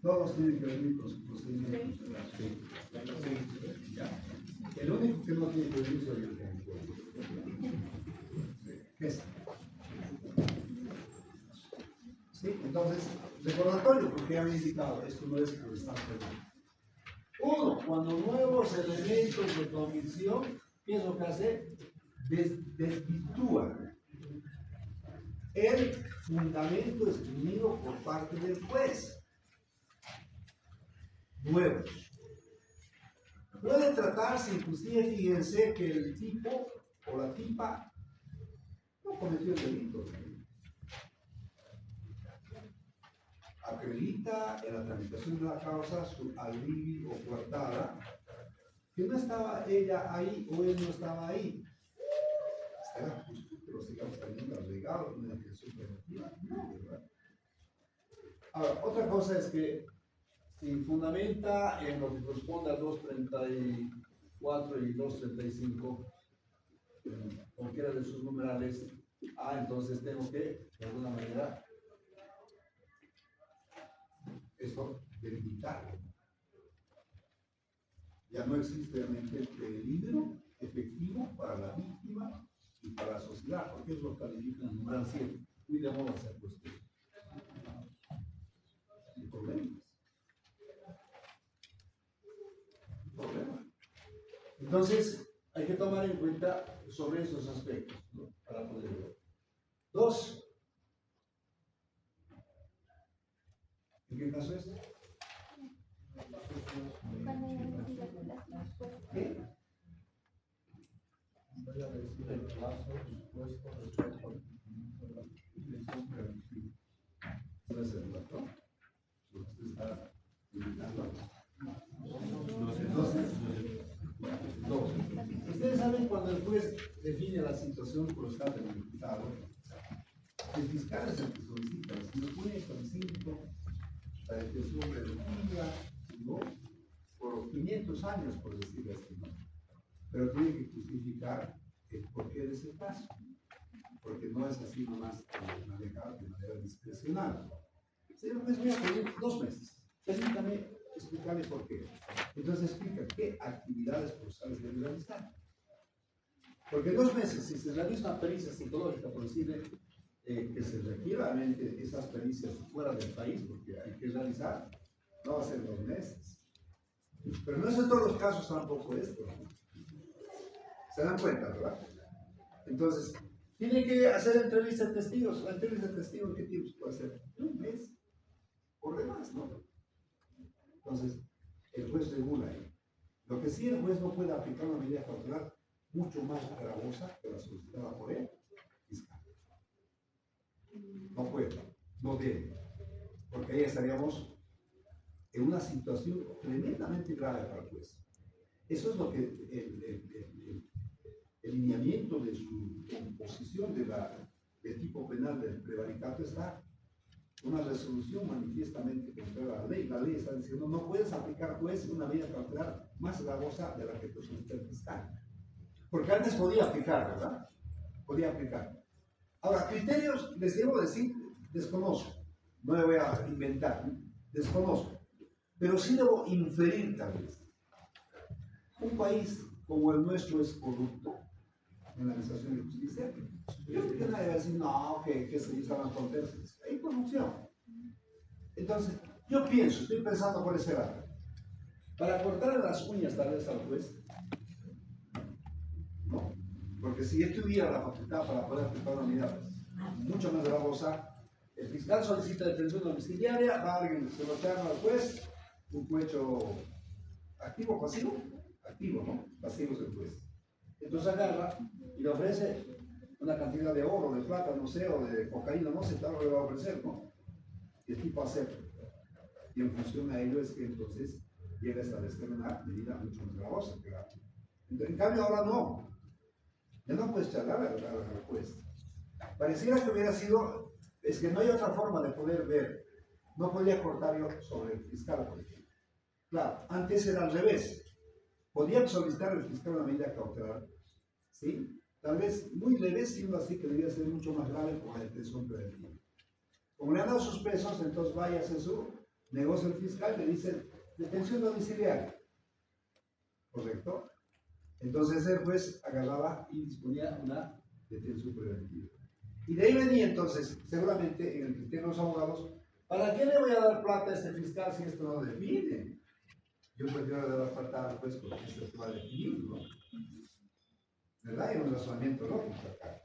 Todos tienen que venir con su procedimiento. Sí. ¿Ya? El único que no tiene que venir soy yo. ¿Qué? Sí, entonces, recordatorio, porque ya había indicado, esto no es por estar perdido. Uno, cuando nuevos elementos de convicción, ¿qué es lo que hace? Desvirtúa el fundamento esgrimido por parte del juez. Nuevos. Puede tratarse, inclusive, fíjense que el tipo o la tipa no cometió el delito. Acredita en la tramitación de la causa su alibi o coartada que no estaba ella ahí o él no estaba ahí. ¿Será justo que lo sigamos teniendo legado en una ejecución preventiva? No, ¿verdad? Ahora, otra cosa es que si fundamenta en lo que corresponde a 234 y 235, cualquiera de sus numerales, entonces tengo que, de alguna manera, esto delimitar. Ya no existe realmente el peligro efectivo para la víctima y para la sociedad, porque eso lo califica en el numeral 7. Cuidemos hacer cuestión. Sin problemas. Entonces, hay que tomar en cuenta sobre esos aspectos, ¿no? Para poder ver. 2. ¿En qué caso es? ¿Qué? Voy a decir el plazo dispuesto respecto al cumplimiento de la prisión preventiva. ¿Puede ser el patrón? Lo que usted está indicando. 2. Ustedes saben cuando el juez define la situación por estar del imputado, el fiscal es el que solicita, si no puede solicitar la detención preventiva, ¿no? Por 500 años, por decirlo así, ¿no? Pero tiene que justificar el porqué de ese caso, porque no es así nomás manejado de manera discrecional. Señor juez, voy a pedir 2 meses. Permítame explicarle por qué. Entonces explica qué actividades procesales debe realizar. Porque 2 meses, si se realiza una pericia psicológica, por decirle que se requiera realmente esas pericias fuera del país, porque hay que realizar, no va a ser 2 meses. Pero no es en todos los casos tampoco esto. ¿Se dan cuenta, verdad? Entonces, tiene que hacer entrevista de testigos. La entrevista de testigos, ¿qué tiempo puede hacer? 1 mes. Por demás, ¿no? Entonces, el juez regula ahí. Lo que sí el juez no puede aplicar una medida cautelar mucho más gravosa que la solicitada por él, fiscal. No puede, no debe, porque ahí estaríamos en una situación tremendamente grave para el juez. Eso es lo que el lineamiento de su composición del tipo penal del prevaricato está. Una resolución manifiestamente contraria a la ley. La ley está diciendo no puedes aplicar, juez, una medida cautelar más gravosa de la que te solicita el fiscal. Porque antes podía aplicar, ¿verdad? Podía aplicar. Ahora, criterios, les debo decir, desconozco. No me voy a inventar, ¿no? Desconozco. Pero sí debo inferir tal vez. Un país como el nuestro es corrupto en la administración de justicia. Yo creo que nadie va a decir, no, que se hizo las fronteras. Hay corrupción. Entonces, yo pienso, estoy pensando por ese lado. Para cortarle las uñas tal vez al juez, no. Porque si él tuviera la facultad para poder aplicar una medida mucho más gravosa, el fiscal solicita detención domiciliaria, va alguien, se lo llama al juez, un hecho activo o pasivo, activo, ¿no? Pasivo es el juez. Entonces agarra y le ofrece una cantidad de oro, de plata, no sé, o de cocaína, no sé, tal lo le va a ofrecer, ¿no? Y el tipo acepta. Y en función a ello es que entonces llega a establecer una medida mucho más gravosa. En cambio ahora no. Ya no puedes charlar a la juez. Pareciera que hubiera sido, es que no hay otra forma de poder ver. No podía cortar yo sobre el fiscal, por ejemplo. Claro, antes era al revés. Podía solicitar al fiscal una medida cautelar, ¿sí? Tal vez muy leve, siendo así que debía ser mucho más grave con la detención preventiva. Como le han dado sus pesos, entonces vaya a hacer su negocio el fiscal, le dice detención domiciliaria. ¿Correcto? Entonces el juez agarraba y disponía una detención preventiva. Y de ahí venía entonces, seguramente en el criterio de los abogados, ¿para qué le voy a dar plata a este fiscal si esto no define? Yo prefiero dar plata al juez porque esto va a definir, ¿no? ¿Verdad? Hay un razonamiento lógico acá.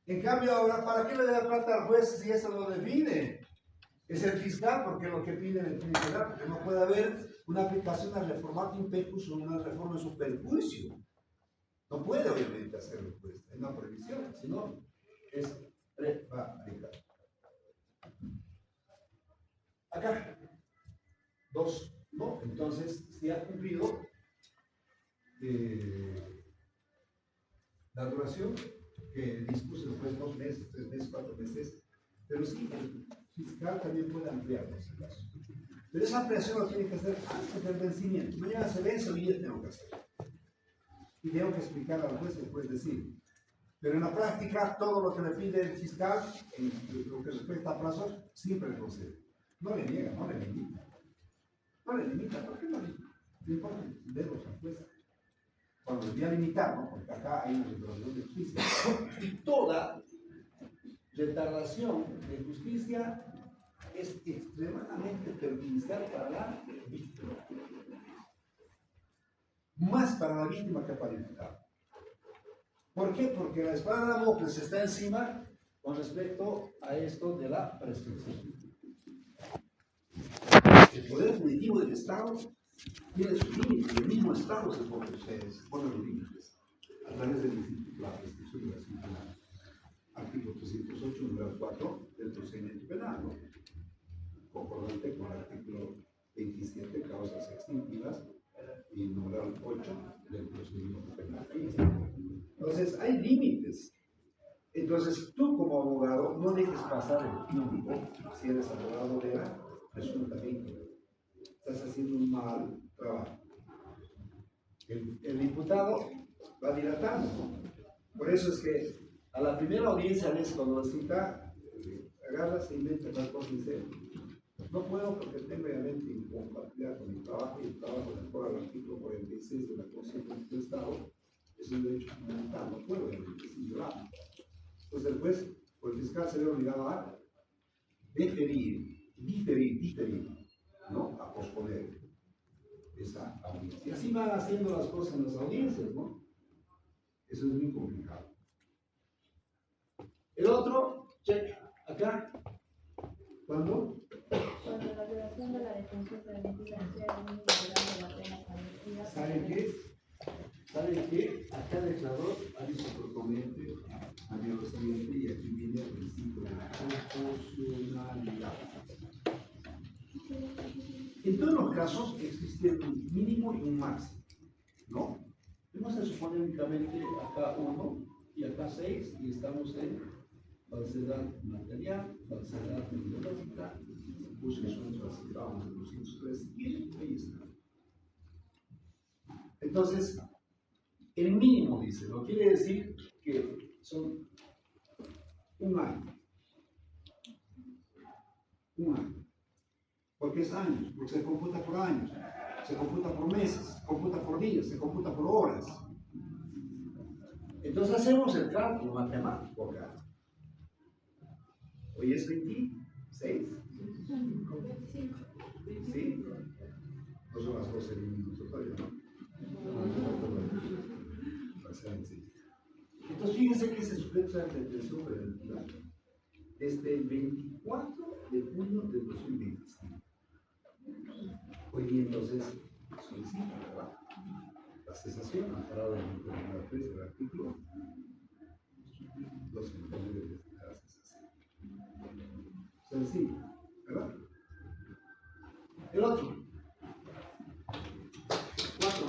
En cambio ahora, ¿para qué le da plata al juez si eso lo define? Es el fiscal porque lo que pide el tribunal, porque no puede haber una aplicación a reforma impecus o una reforma en su perjuicio. No puede obviamente hacerlo el juez, es una prohibición, sino es prevaricar. Acá, 2, ¿no? Entonces, si ha cumplido la duración que dispuso el juez 2 meses, 3 meses, 4 meses, pero sí, el fiscal también puede ampliar en ese caso. Pero esa ampliación lo tiene que hacer antes del vencimiento. Mañana se vence y yo tengo que hacer. Y tengo que explicar al juez, el juez decir. Pero en la práctica, todo lo que le pide el fiscal, en lo que respecta a plazos, siempre le concede. No le niega, no le limita. No le limita, ¿por qué no le importa dedos al juez? Cuando le voy a limitar, ¿no? Porque acá hay una retardación de justicia. Y toda retardación de justicia es extremadamente perjudicial para la víctima. Más para la víctima que para el imputado. ¿Por qué? Porque la espada de Damocles está encima con respecto a esto de la prescripción. El poder punitivo del Estado tiene sus límites, el mismo Estado se pone los límites a través del instituto de la prescripción de la circular. Artículo 308, número 4 del procedimiento penal, ¿no? Concordante con el artículo 27, causas extintivas, y numeral 8 del procedimiento penal. Entonces, hay límites. Entonces, tú como abogado no dejes pasar el tiempo, si eres abogado de la presunta víctima. Estás haciendo un mal trabajo. El imputado va dilatando, ¿no? Por eso es que a la primera audiencia, a veces cuando lo cita, agarra, se inventa tal cosa y dice, no puedo porque tengo obviamente incompatibilidad con mi trabajo y el trabajo de acuerdo al artículo 46 de la Constitución del Estado es un derecho fundamental, no puedo obviamente, es inviolable. Entonces el juez o el fiscal se ve obligado a diferir, ¿no? A posponer esa audiencia. Y así van haciendo las cosas en las audiencias, ¿no? Eso es muy complicado. El otro, check, acá. ¿Cuándo? Cuando la duración de la detención preventiva sea un mínimo de la pena establecida. ¿Saben qué? ¿Saben qué? Acá el declarador ha dicho propiamente a lo siguiente y aquí viene el principio de la proporcionalidad. En todos los casos existe un mínimo y un máximo, ¿no? Vamos a suponer únicamente acá 1 y acá 6 y estamos en falsedad material, falsedad ideológica, acusaciones falsificadas en 203 y ahí está. Entonces, el mínimo dice, lo quiere decir que son un año. Un año. Porque es años, porque se computa por años, se computa por meses, se computa por días, se computa por horas. Entonces hacemos el cálculo matemático acá. Hoy es 26. ¿Sí? No son las 12 minutos todavía, ¿no? Entonces fíjense que se sujeta a la detención preventiva desde el 24 de junio de 2025. Hoy día entonces solicita, ¿verdad? La cesación amparada en el 3 del artículo sencillo, ¿verdad? El otro. 4.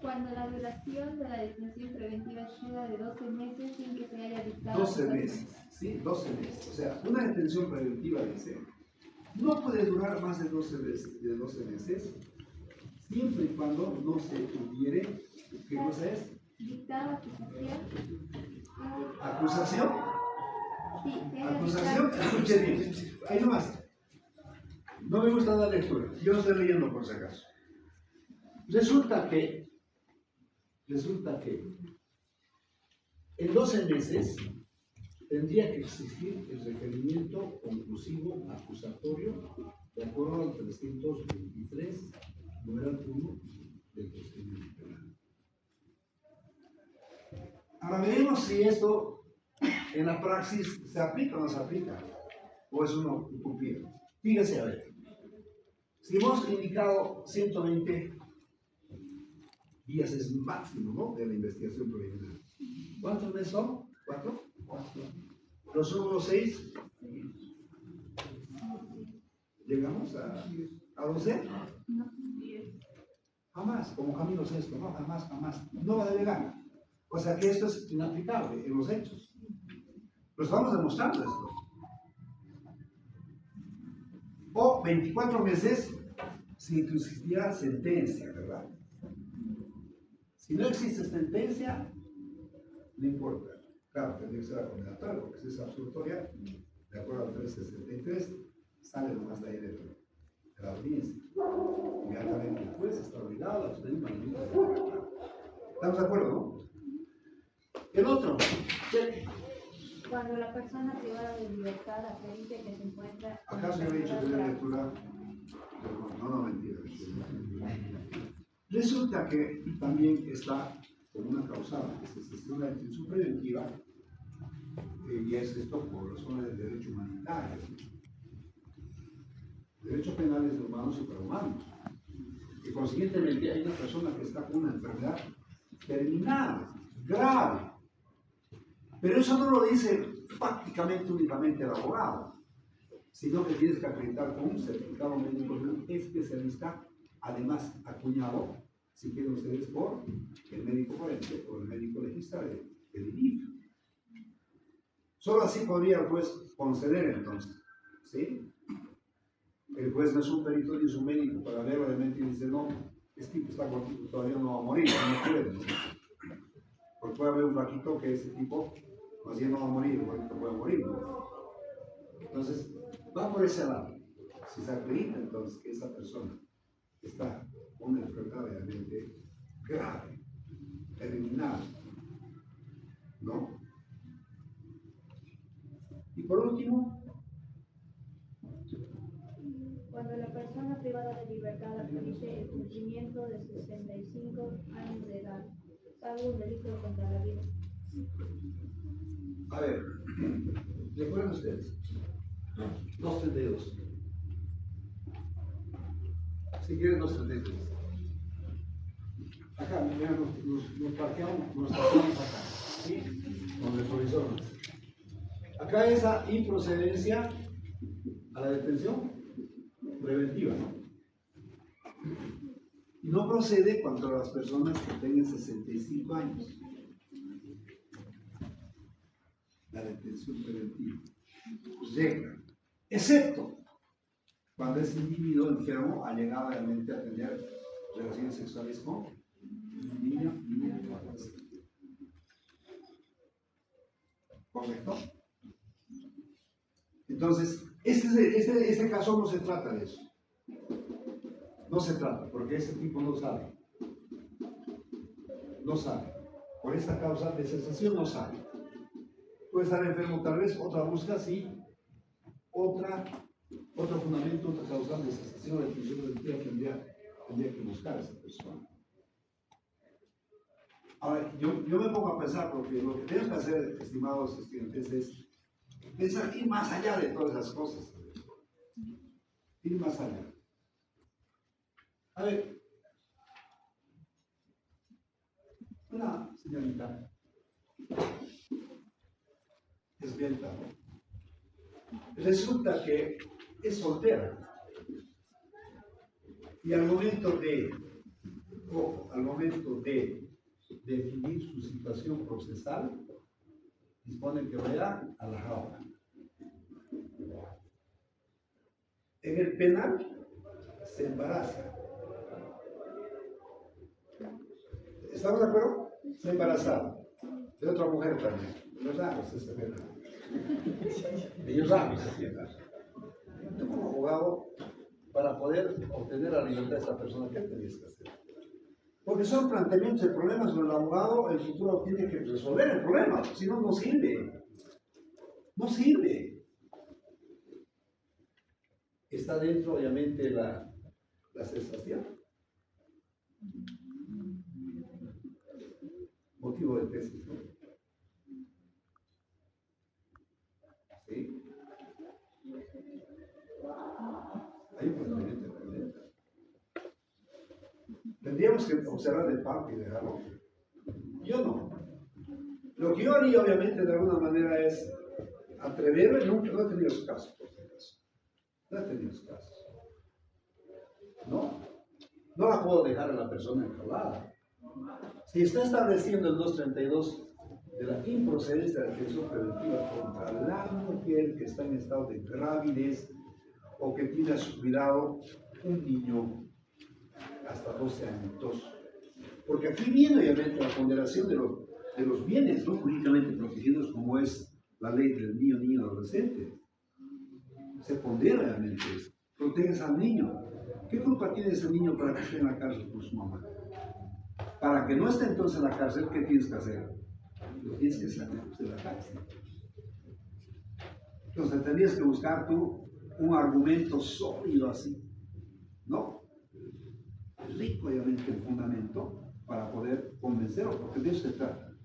Cuando la duración de la detención preventiva exceda de 12 meses sin que se haya dictado. 12 meses, ¿sí? 12 meses. O sea, una detención preventiva, dice, no puede durar más de 12 meses, siempre y cuando no se tuviere, ¿qué cosa es? Dictado acusación. ¿Acusación? Sí, Acusación, escuche bien, ahí nomás. No me gusta la lectura, yo no estoy leyendo por si acaso. Resulta que en 12 meses tendría que existir el requerimiento conclusivo acusatorio de acuerdo al 323, numeral 1 del procedimiento penal. Ahora veremos si esto en la praxis se aplica o no se aplica, o es una utopía. Fíjense a ver, si hemos indicado 120 días es máximo, ¿no?, de la investigación preliminar. ¿Cuántos meses son? ¿4? Los últimos 6. ¿Llegamos a 12? No. Jamás, como Camilo Sesto, no, jamás. No va a llegar. O sea que esto es inaplicable en los hechos. Lo estamos demostrando esto. O 24 meses si existiera sentencia, ¿verdad? Si no existe sentencia, no importa. Claro, tendría que ser la condenatoria, porque si es absolutoria, de acuerdo al 363, sale nomás de ahí de la audiencia. Inmediatamente el juez está obligado a obtener un mandamiento de libertad. ¿Estamos de acuerdo, no? El otro, cheque. Cuando la persona privada de libertad acredite que se encuentra. ¿Acaso yo he dicho que la lectura? No, mentira. Resulta que también está como una causal, que se existe una detención preventiva, y es esto por razones del derecho humanitario. El derecho penal es de humanos y superhumanos. Y consiguientemente hay una persona que está con una enfermedad terminal, grave. Pero eso no lo dice prácticamente únicamente el abogado, sino que tienes que acreditar con un certificado médico de un especialista, además acuñado, si quieren ustedes, por el médico forense o el médico legista del INIF. Solo así podría el juez conceder entonces, ¿sí? El juez no es un perito ni es un médico para ver obviamente y dice, no, este tipo está gordito, todavía no va a morir, no puede, ¿no? Porque puede haber un flaquito que ese tipo, más bien no va a morir, el gordito puede morir, ¿no? Entonces, va por ese lado. Si se acredita entonces que esa persona está con una enfermedad realmente grave, terminal, ¿no? Y por último, Cuando la persona privada de libertad acredite el cumplimiento de 65 años de edad, salvo un delito contra la vida. a ver, recuerden ustedes, 232. Si quieren 233. Acá, mira, nos parqueamos, nos parqueamos acá, ¿sí? Donde el provisor. Acá esa improcedencia a la detención preventiva, ¿no? Y no procede contra las personas que tengan 65 años. La detención preventiva. Llega, excepto cuando ese individuo enfermo ha llegado realmente a tener relaciones sexuales con un niño o adolescente. ¿Correcto? Entonces, este caso no se trata de eso. No se trata, porque ese tipo no sabe. No sabe. Por esta causa de cesación no sabe. Puede estar enfermo tal vez, otra busca, sí. Otro fundamento, otra causa de cesación de detención preventiva tendría que buscar a esa persona. Ahora, yo me pongo a pensar, porque lo que tenemos que hacer, estimados estudiantes, es pensar, ir más allá de todas esas cosas. Ir más allá. A ver, una señorita esbelta, ¿no? Resulta que es soltera. Y al momento de definir su situación procesal, dispone que vaya a la jaula. En el penal se embaraza. ¿Estamos de acuerdo? Se embarazada. De otra mujer también. Los ramos es penal. Ellos ramos es penal. Tú como abogado, para poder obtener la libertad de esta persona, ¿qué tenías que hacer? Porque son planteamientos de problemas donde el abogado en el futuro tiene que resolver el problema, si no, no sirve. No sirve. Está dentro, obviamente, la cesación. Motivo de tesis, ¿no? ¿Sí? Hay un planteamiento de problema. Tendríamos que observar el parque y dejarlo. Yo no. Lo que yo haría, obviamente, de alguna manera es atreverme. Nunca, no he tenido su caso, por si acaso. No he tenido su caso. No. No la puedo dejar a la persona enjaulada. Si está estableciendo el 232 de la improcedencia de la detención preventiva contra la mujer que está en estado de gravidez o que tiene a su cuidado un niño hasta 12 años. Porque aquí viene obviamente la ponderación de los bienes no jurídicamente protegidos, como es la ley del niño adolescente. Se pondera realmente eso. Proteges al niño. ¿Qué culpa tiene ese niño para que esté en la cárcel por su mamá? Para que no esté entonces en la cárcel, ¿qué tienes que hacer? Lo tienes que sacar de la cárcel. Entonces tendrías que buscar tú un argumento sólido así, ¿no? Rico, obviamente, el fundamento para poder convencerlo, porque de eso se trata.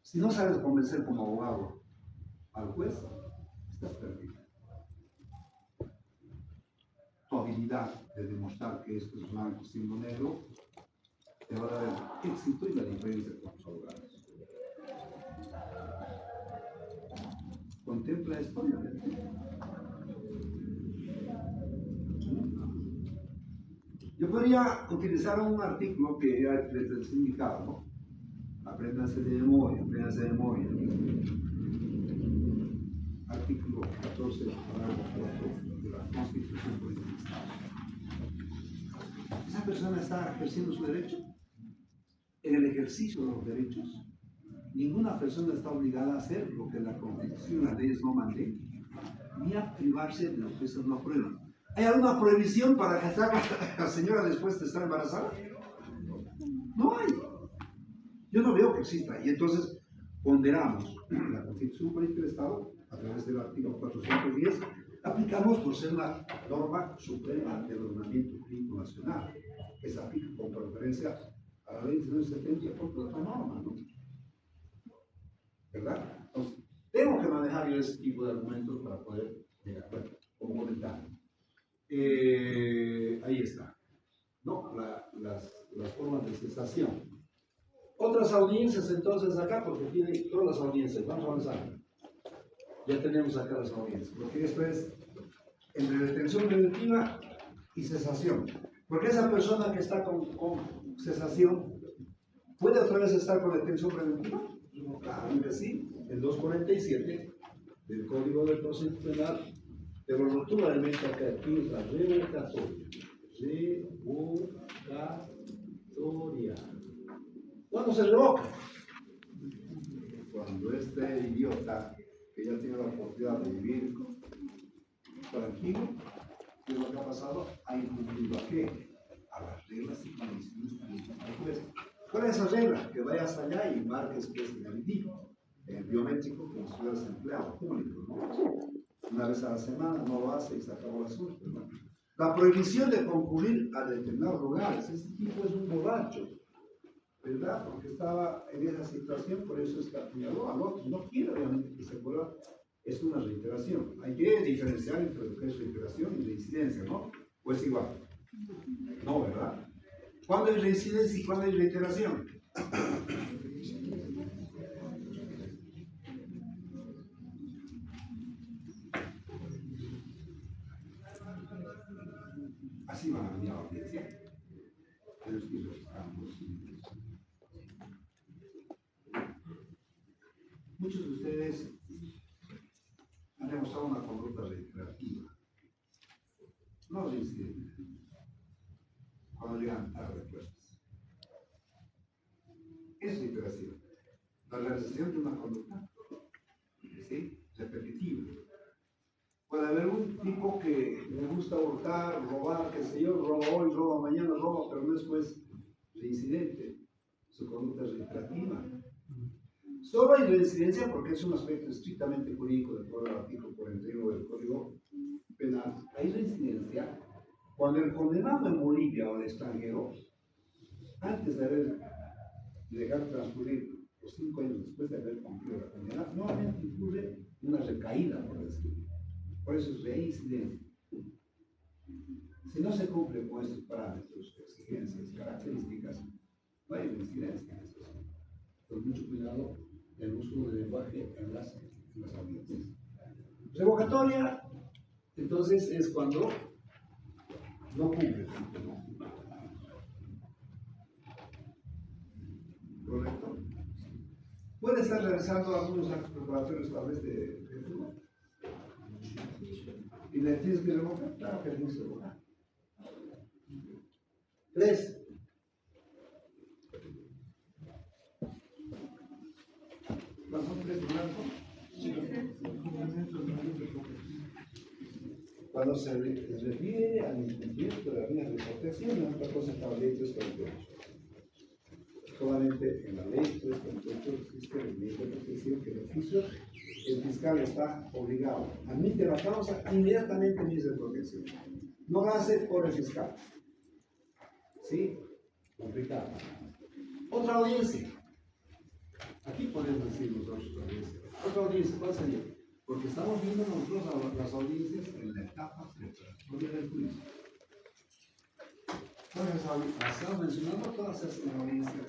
Si no sabes convencer como abogado al juez, estás perdido. Tu habilidad de demostrar que esto es blanco siendo negro te va a dar el éxito y la diferencia con los abogados. Contempla esto, obviamente. Yo podría utilizar un artículo que ya desde el sindicato, ¿no? Apréndanse de memoria, Artículo 14, parágrafo 4 de la Constitución Política del Estado. ¿Esa persona está ejerciendo su derecho? En el ejercicio de los derechos, ninguna persona está obligada a hacer lo que la Constitución y las leyes no manden, ni a privarse de lo que estas no aprueban. ¿Hay alguna prohibición para que la señora después de estar embarazada? No hay. Yo no veo que exista. Y entonces ponderamos la Constitución Política del Estado a través del artículo 410, aplicamos por ser la norma suprema del ordenamiento jurídico nacional, que se aplica con preferencia a la ley 1970 por otra norma, ¿no? ¿Verdad? Entonces, tengo que manejar yo ese tipo de argumentos para poder llegar. Bueno, como comentario. Ahí está. No, las formas de cesación. Otras audiencias entonces acá, porque tiene todas las audiencias. Vamos a avanzar. Ya tenemos acá las audiencias, porque esto es entre detención preventiva y cesación. Porque esa persona que está con cesación, ¿puede otra vez estar con detención preventiva? Claro que sí. El 247 del Código de Procedimiento Penal, pero naturalmente aquí es la revocatoria. Revocatoria. ¿Cuándo se revoca? Cuando este idiota que ya tiene la oportunidad de vivir tranquilo, ¿qué es lo que ha pasado? Ha incumplido a qué? A las reglas y condiciones del juez. ¿Cuál es esa regla? Que vaya hasta allá y marques que es negativo, biométrico, como si fueras empleado público, ¿no? Una vez a la semana no lo hace y se acabó el asunto, ¿no? La prohibición de concurrir a determinados lugares. Este tipo es un borracho, ¿verdad? Porque estaba en esa situación, por eso escatimó al otro. No quiere obviamente que se vuelva. Es una reiteración. Hay que diferenciar entre lo que es reiteración y reincidencia, ¿no? ¿O es igual? No, ¿verdad? ¿Cuándo hay reincidencia y cuándo hay reiteración? Tenemos que ir ambos. Muchos de ustedes han demostrado una conducta reiterativa, no reincidente, cuando llegan a respuestas. Es reiteración. La realización de una conducta, ¿sí?, repetitiva. Puede haber un tipo que le gusta hurtar, robar, qué sé yo, roba hoy, roba mañana, roba, pero no es pues reincidente. Su conducta es reiterativa. Solo hay reincidencia porque es un aspecto estrictamente jurídico del artículo 41 del Código Penal. Hay reincidencia cuando el condenado en Bolivia o el extranjero, antes de haber dejar transcurrir los 5 años después de haber cumplido la condena, nuevamente incurre una recaída, por decirlo. Por eso es reincidencia. Si no se cumple con estos parámetros, exigencias, características, no hay reincidencia en eso. Entonces, mucho cuidado en el uso del lenguaje en las audiencias. Revocatoria, entonces, es cuando no cumple. ¿Correcto? Puede estar realizando algunos actos preparatorios tal vez de fútbol. ¿Y le tienes que revocar? Claro que le tienes que revocar. 3. ¿Son 3 de blanco? Cuando se refiere al incumplimiento de las líneas de protección, la otra cosa está la ley 348. Solamente en la ley 348 existe el límite de protección que el oficio, el fiscal está obligado, admite la causa, inmediatamente dice protección. No lo hace por el fiscal. ¿Sí? Complicado. Otra audiencia. Aquí podemos decir nosotros audiencia. Otra audiencia, ¿cuál sería? Porque estamos viendo nosotros las audiencias en la etapa preparatoria del juicio. Entonces, estamos mencionando todas esas audiencias.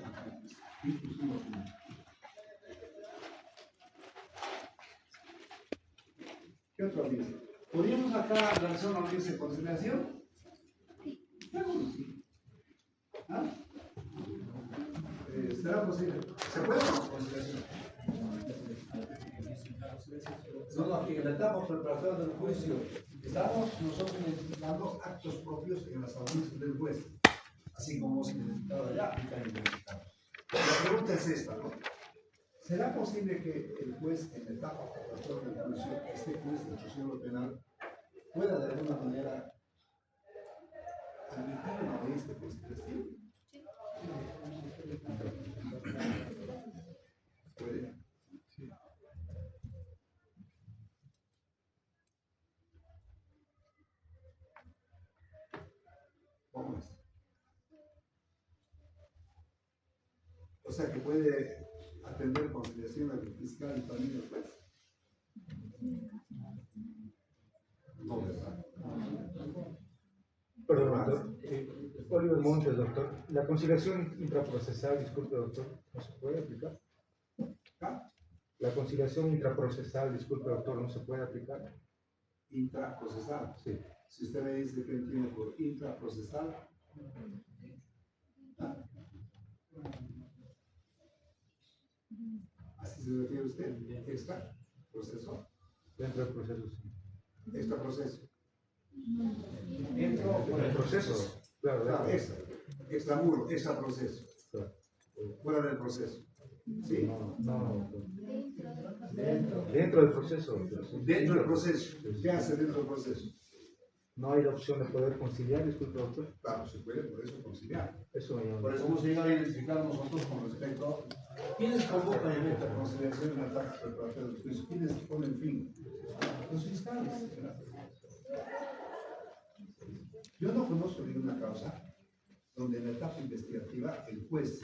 ¿Qué otra audiencia? ¿Podríamos acá realizar una audiencia de conciliación? Sí. ¿Ah? ¿Será posible? ¿Se puede o no conciliación? No, aquí en la etapa preparatoria del juicio estamos nosotros identificando actos propios en las audiencias del juez, así como hemos identificado allá, acá identificado. La pregunta es esta, ¿no? ¿Será posible que el juez en la etapa preparatoria del juicio, este juez del procedimiento penal, pueda de alguna manera admitir una audiencia de conciliación? ¿Puede? Sí. ¿Cómo es? O sea, que puede atender conciliación al fiscal y también al juez. No, ¿verdad? Perdón, doctor. Oliver Montes, doctor. La conciliación intraprocesal, disculpe, doctor, ¿no se puede aplicar? ¿Ah? La conciliación intraprocesal, disculpe, doctor, ¿no se puede aplicar? Intraprocesal. Sí. Si usted me dice que entiende por intraprocesal, ¿ah? ¿Así se refiere usted? ¿Extra proceso? Dentro del proceso, sí. Extra proceso. Dentro del proceso. Claro, Claro, extramuro, extra proceso. Claro. Fuera del proceso. ¿Sí? No. Dentro del proceso. Dentro del proceso. ¿Qué hace dentro del proceso? No hay la opción de poder conciliar, disculpe, doctor. Claro, se puede por eso conciliar. Eso me llama. Por eso hemos llegado a identificar nosotros con respecto a quiénes convocan en esta conciliación en ataques preparatorios del juicio, quiénes ponen fin. Los fiscales. Yo no conozco ninguna causa donde en la etapa investigativa el juez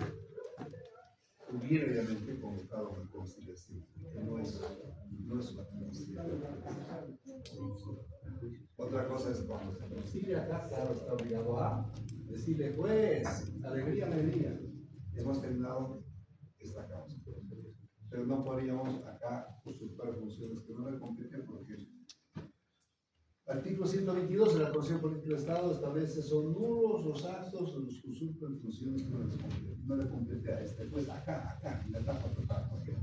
hubiera realmente convocado una conciliación. No es una conciliación. Otra cosa es cuando se concilia acá, claro, está obligado a decirle, juez, alegría, alegría. Hemos terminado esta causa. Pero no podríamos acá usurpar funciones que no le competen porque Artículo 122 de la Constitución Política del Estado establece son nulos los actos de los que usurpan funciones que no le compete a este. Pues acá, en la etapa total. ¿Okay?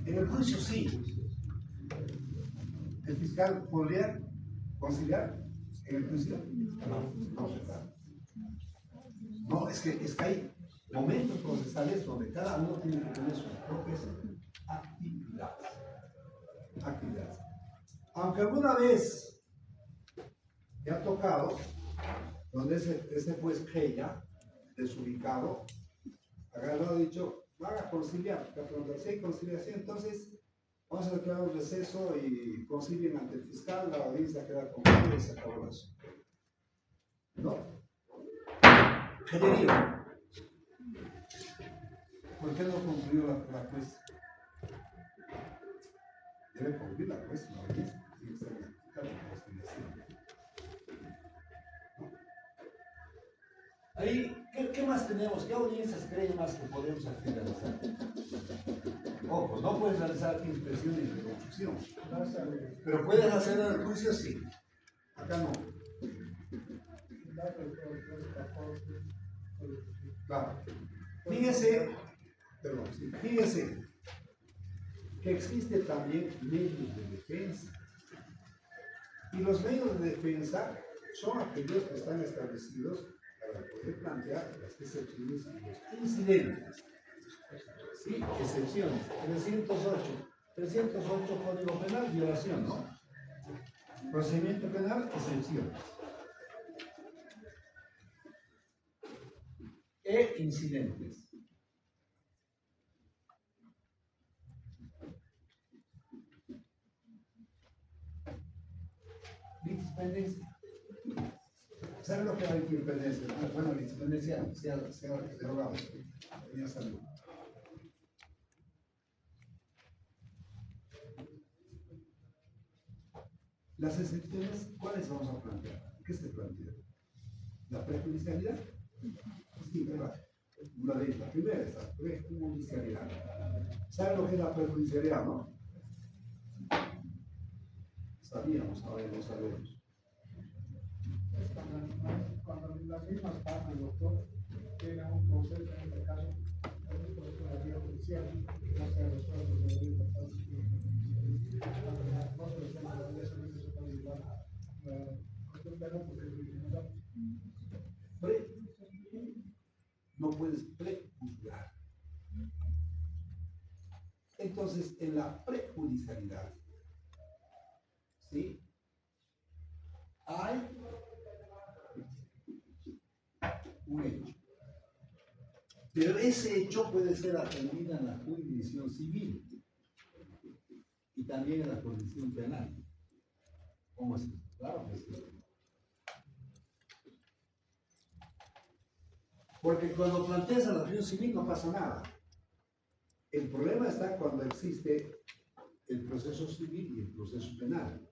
En el juicio sí. ¿El fiscal podría conciliar en el juicio? No, ¿verdad? No, es que hay momentos procesales donde cada uno tiene que tener sus propias actividades. Aunque alguna vez me ha tocado, donde ese juez Geya, desubicado, agarrado ha dicho, van a conciliar, si hay conciliación, entonces vamos a declarar un receso y concilien ante el fiscal, la audiencia queda concluida y se acabó el asunto. ¿No? Generido. ¿Por qué no concluyó la juez? Debe concluir la juez, la audiencia, tiene que ser la conciliación. Ahí, ¿qué más tenemos? ¿Qué audiencias creen más que podemos aquí realizar? Ojo, no puedes realizar aquí inspecciones de construcción. Pero puedes hacer en el juicio, sí. Acá no. Claro. Fíjese que existe también medios de defensa. Y los medios de defensa son aquellos que están establecidos para poder plantear las excepciones y los incidentes. Sí, excepciones. 308 Código Penal, violación, ¿no? Procedimiento penal, excepciones. E incidentes. Litipendencia. ¿Saben lo que es la litipendencia? Bueno, la litipendencia se ha derogado. Ya salió. Las excepciones, ¿cuáles vamos a plantear? ¿Qué se plantea? ¿La prejudicialidad? Sí, ¿verdad? Una de ellas, la primera es la prejudicialidad. ¿Saben lo que es la prejudicialidad, no? Sabíamos, ahora no sabemos. Cuando las mismas partes, doctor, tienen un proceso, en este caso, un proceso de la vía judicial, no se resuelve de la vía no se resuelve, eso no se puede llevar no puedes prejuzgar. Entonces, en la prejudicialidad, ¿sí? Hay un hecho. Pero ese hecho puede ser atendido en la jurisdicción civil y también en la jurisdicción penal. ¿Cómo es? Claro que sí. Porque cuando planteas a la jurisdicción civil no pasa nada. El problema está cuando existe el proceso civil y el proceso penal.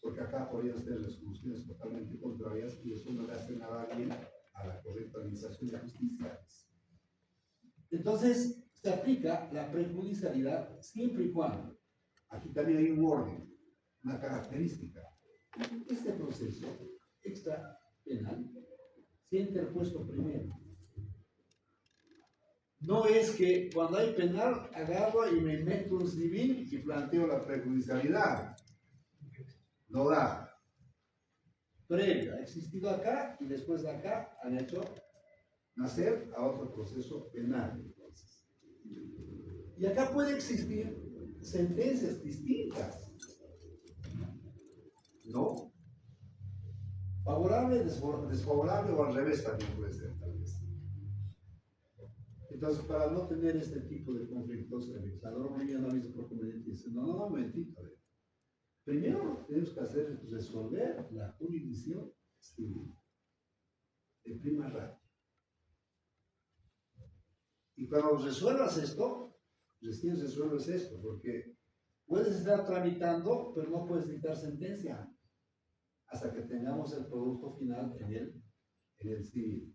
Porque acá podrían ser resoluciones totalmente contrarias y eso no le hace nada bien a la correcta administración de justicia. Entonces, se aplica la prejudicialidad siempre y cuando, aquí también hay un orden, una característica. Este proceso extra penal se ha interpuesto primero. No es que cuando hay penal agarro y me meto un civil y planteo la prejudicialidad. No da. Previo, ha existido acá y después de acá han hecho nacer a otro proceso penal. Entonces. Y acá puede existir sentencias distintas. ¿No? Favorable, desfavorable o al revés también puede ser, tal vez. Entonces, para no tener este tipo de conflictos, el legislador boliviano dice por conveniente, dice, no, un momentito, a ver. Primero tenemos que hacer resolver la jurisdicción civil, de prima ratio. Y cuando resuelvas esto, recién resuelves esto, porque puedes estar tramitando, pero no puedes dictar sentencia hasta que tengamos el producto final en el civil.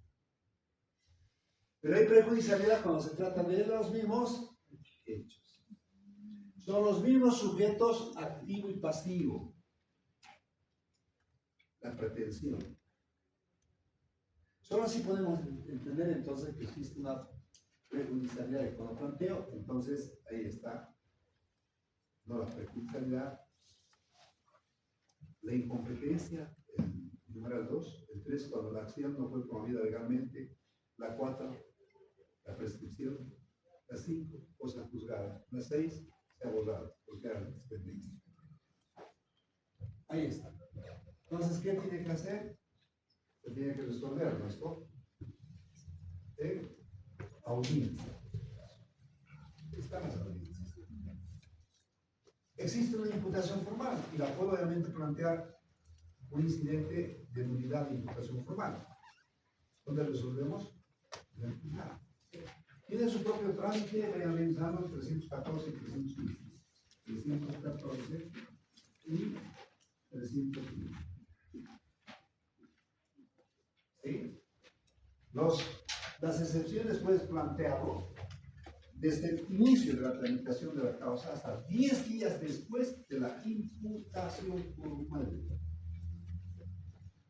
Pero hay prejudicialidad cuando se trata de los mismos hechos. Son los mismos sujetos activo y pasivo. la pretensión. Solo así podemos entender entonces que existe una prejudicialidad. Y cuando planteo, entonces ahí está, no la prejudicialidad, la incompetencia, el numeral 2, el 3, cuando la acción no fue promovida legalmente, la 4, la prescripción, la 5, cosa juzgada, la 6, se ha borrado, porque era la experiencia. Ahí está. Entonces, ¿qué tiene que hacer? Se tiene que resolver nuestro audiencia. Están las audiencias. Existe una imputación formal y la puedo obviamente plantear un incidente de nulidad de imputación formal, donde resolvemos la impunidad. Tiene su propio trámite, vayan revisando 314 y 315. 314 y 315. ¿Sí? Las excepciones puedes plantearlo desde el inicio de la tramitación de la causa hasta 10 días después de la imputación formal.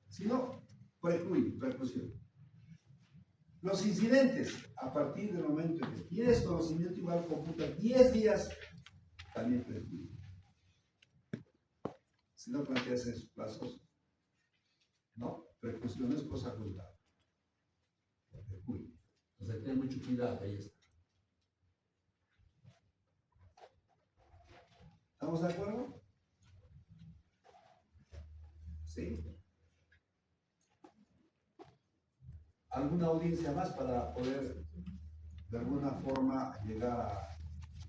Si no, preclusión. Los incidentes, a partir del momento en que tienes conocimiento, igual computa 10 días, también precluye. Si no planteas esos plazos, no, preclusión es cosa juzgada. Precluye. Entonces, ten mucho cuidado, ahí está. ¿Estamos de acuerdo? ¿Sí? ¿Alguna audiencia más para poder de alguna forma llegar a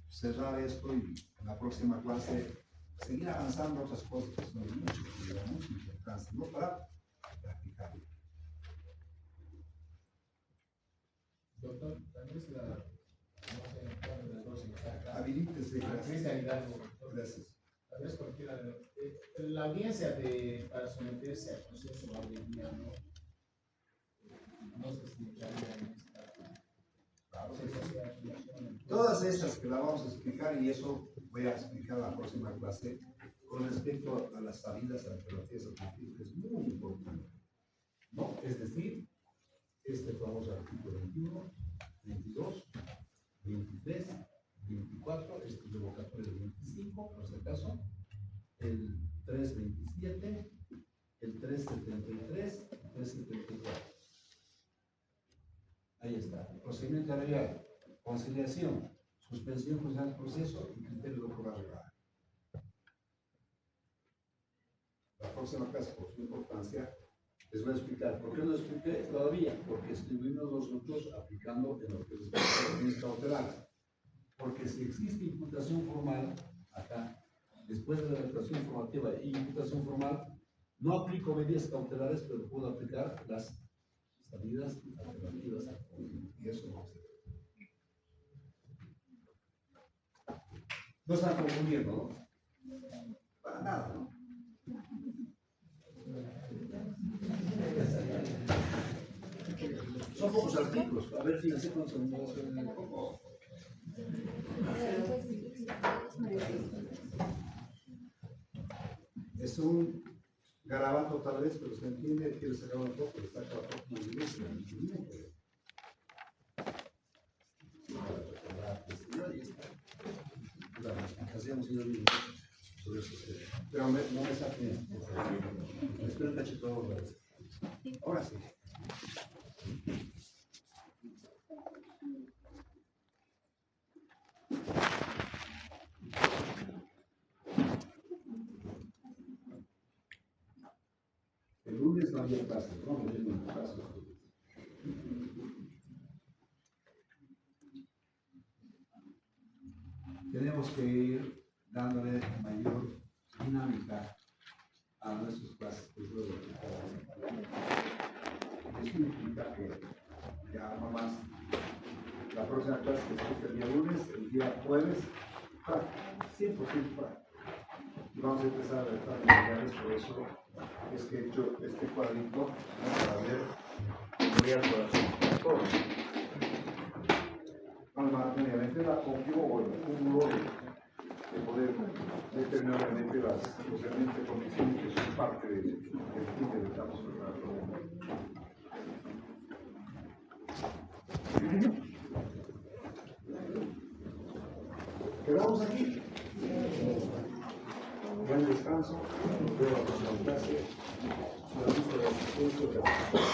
cerrar esto y en la próxima clase seguir avanzando otras cosas que son de mucha importancia, ¿no? Para practicarlo. Doctor, tal vez no sé cuál de las dos está. Habilítese, gracias. Cristian Hidalgo, doctor. Gracias. Tal vez cualquiera de la audiencia para someterse al proceso abreviado, no sé si entraría en esta. Todas esas que la vamos a explicar, y eso voy a explicar en la próxima clase, con respecto a las salidas alternativas al conflicto, es muy importante, ¿no? Es decir, este famoso artículo 21, 22, 23, 24, este es revocatorio del 25, por si acaso, el 327, el 373, el 374. Ahí está. Procedimiento abreviado, conciliación, suspensión judicial del proceso y criterio de prueba arreglada. La próxima clase, por su importancia, les voy a explicar. ¿Por qué no lo expliqué todavía? Porque estuvimos nosotros aplicando en lo que es medidas cautelares. Porque si existe imputación formal, acá, después de la declaración informativa y imputación formal, no aplico medidas cautelares, pero puedo aplicar las salidas alternativas al conflicto. Y eso no se no están confundiendo, ¿no? Para nada, ¿no? Son pocos artículos. A ver, fíjense cuántos son. Es un garabato tal vez, pero se entiende, quiere sacar un poco, le saca la próxima iglesia, la explicación, señor, sobre eso. Pero no me saquen. Espero un cachito otra vez. Ahora sí. El lunes no había clase, no me dieron clase. Tenemos que ir dándole mayor dinámica a nuestras clases. Eso implica que ya no más la próxima clase que es el día lunes, el día jueves, 100% para. Y vamos a empezar a ver familiares, por eso es que he hecho este cuadrito para ver todo. Obviamente la copio o el cúmulo de poder determinar realmente las realmente condiciones que son parte del fin que estamos tratando. Quedamos aquí. Buen descanso. Veo a la clase. La lista de asistencia.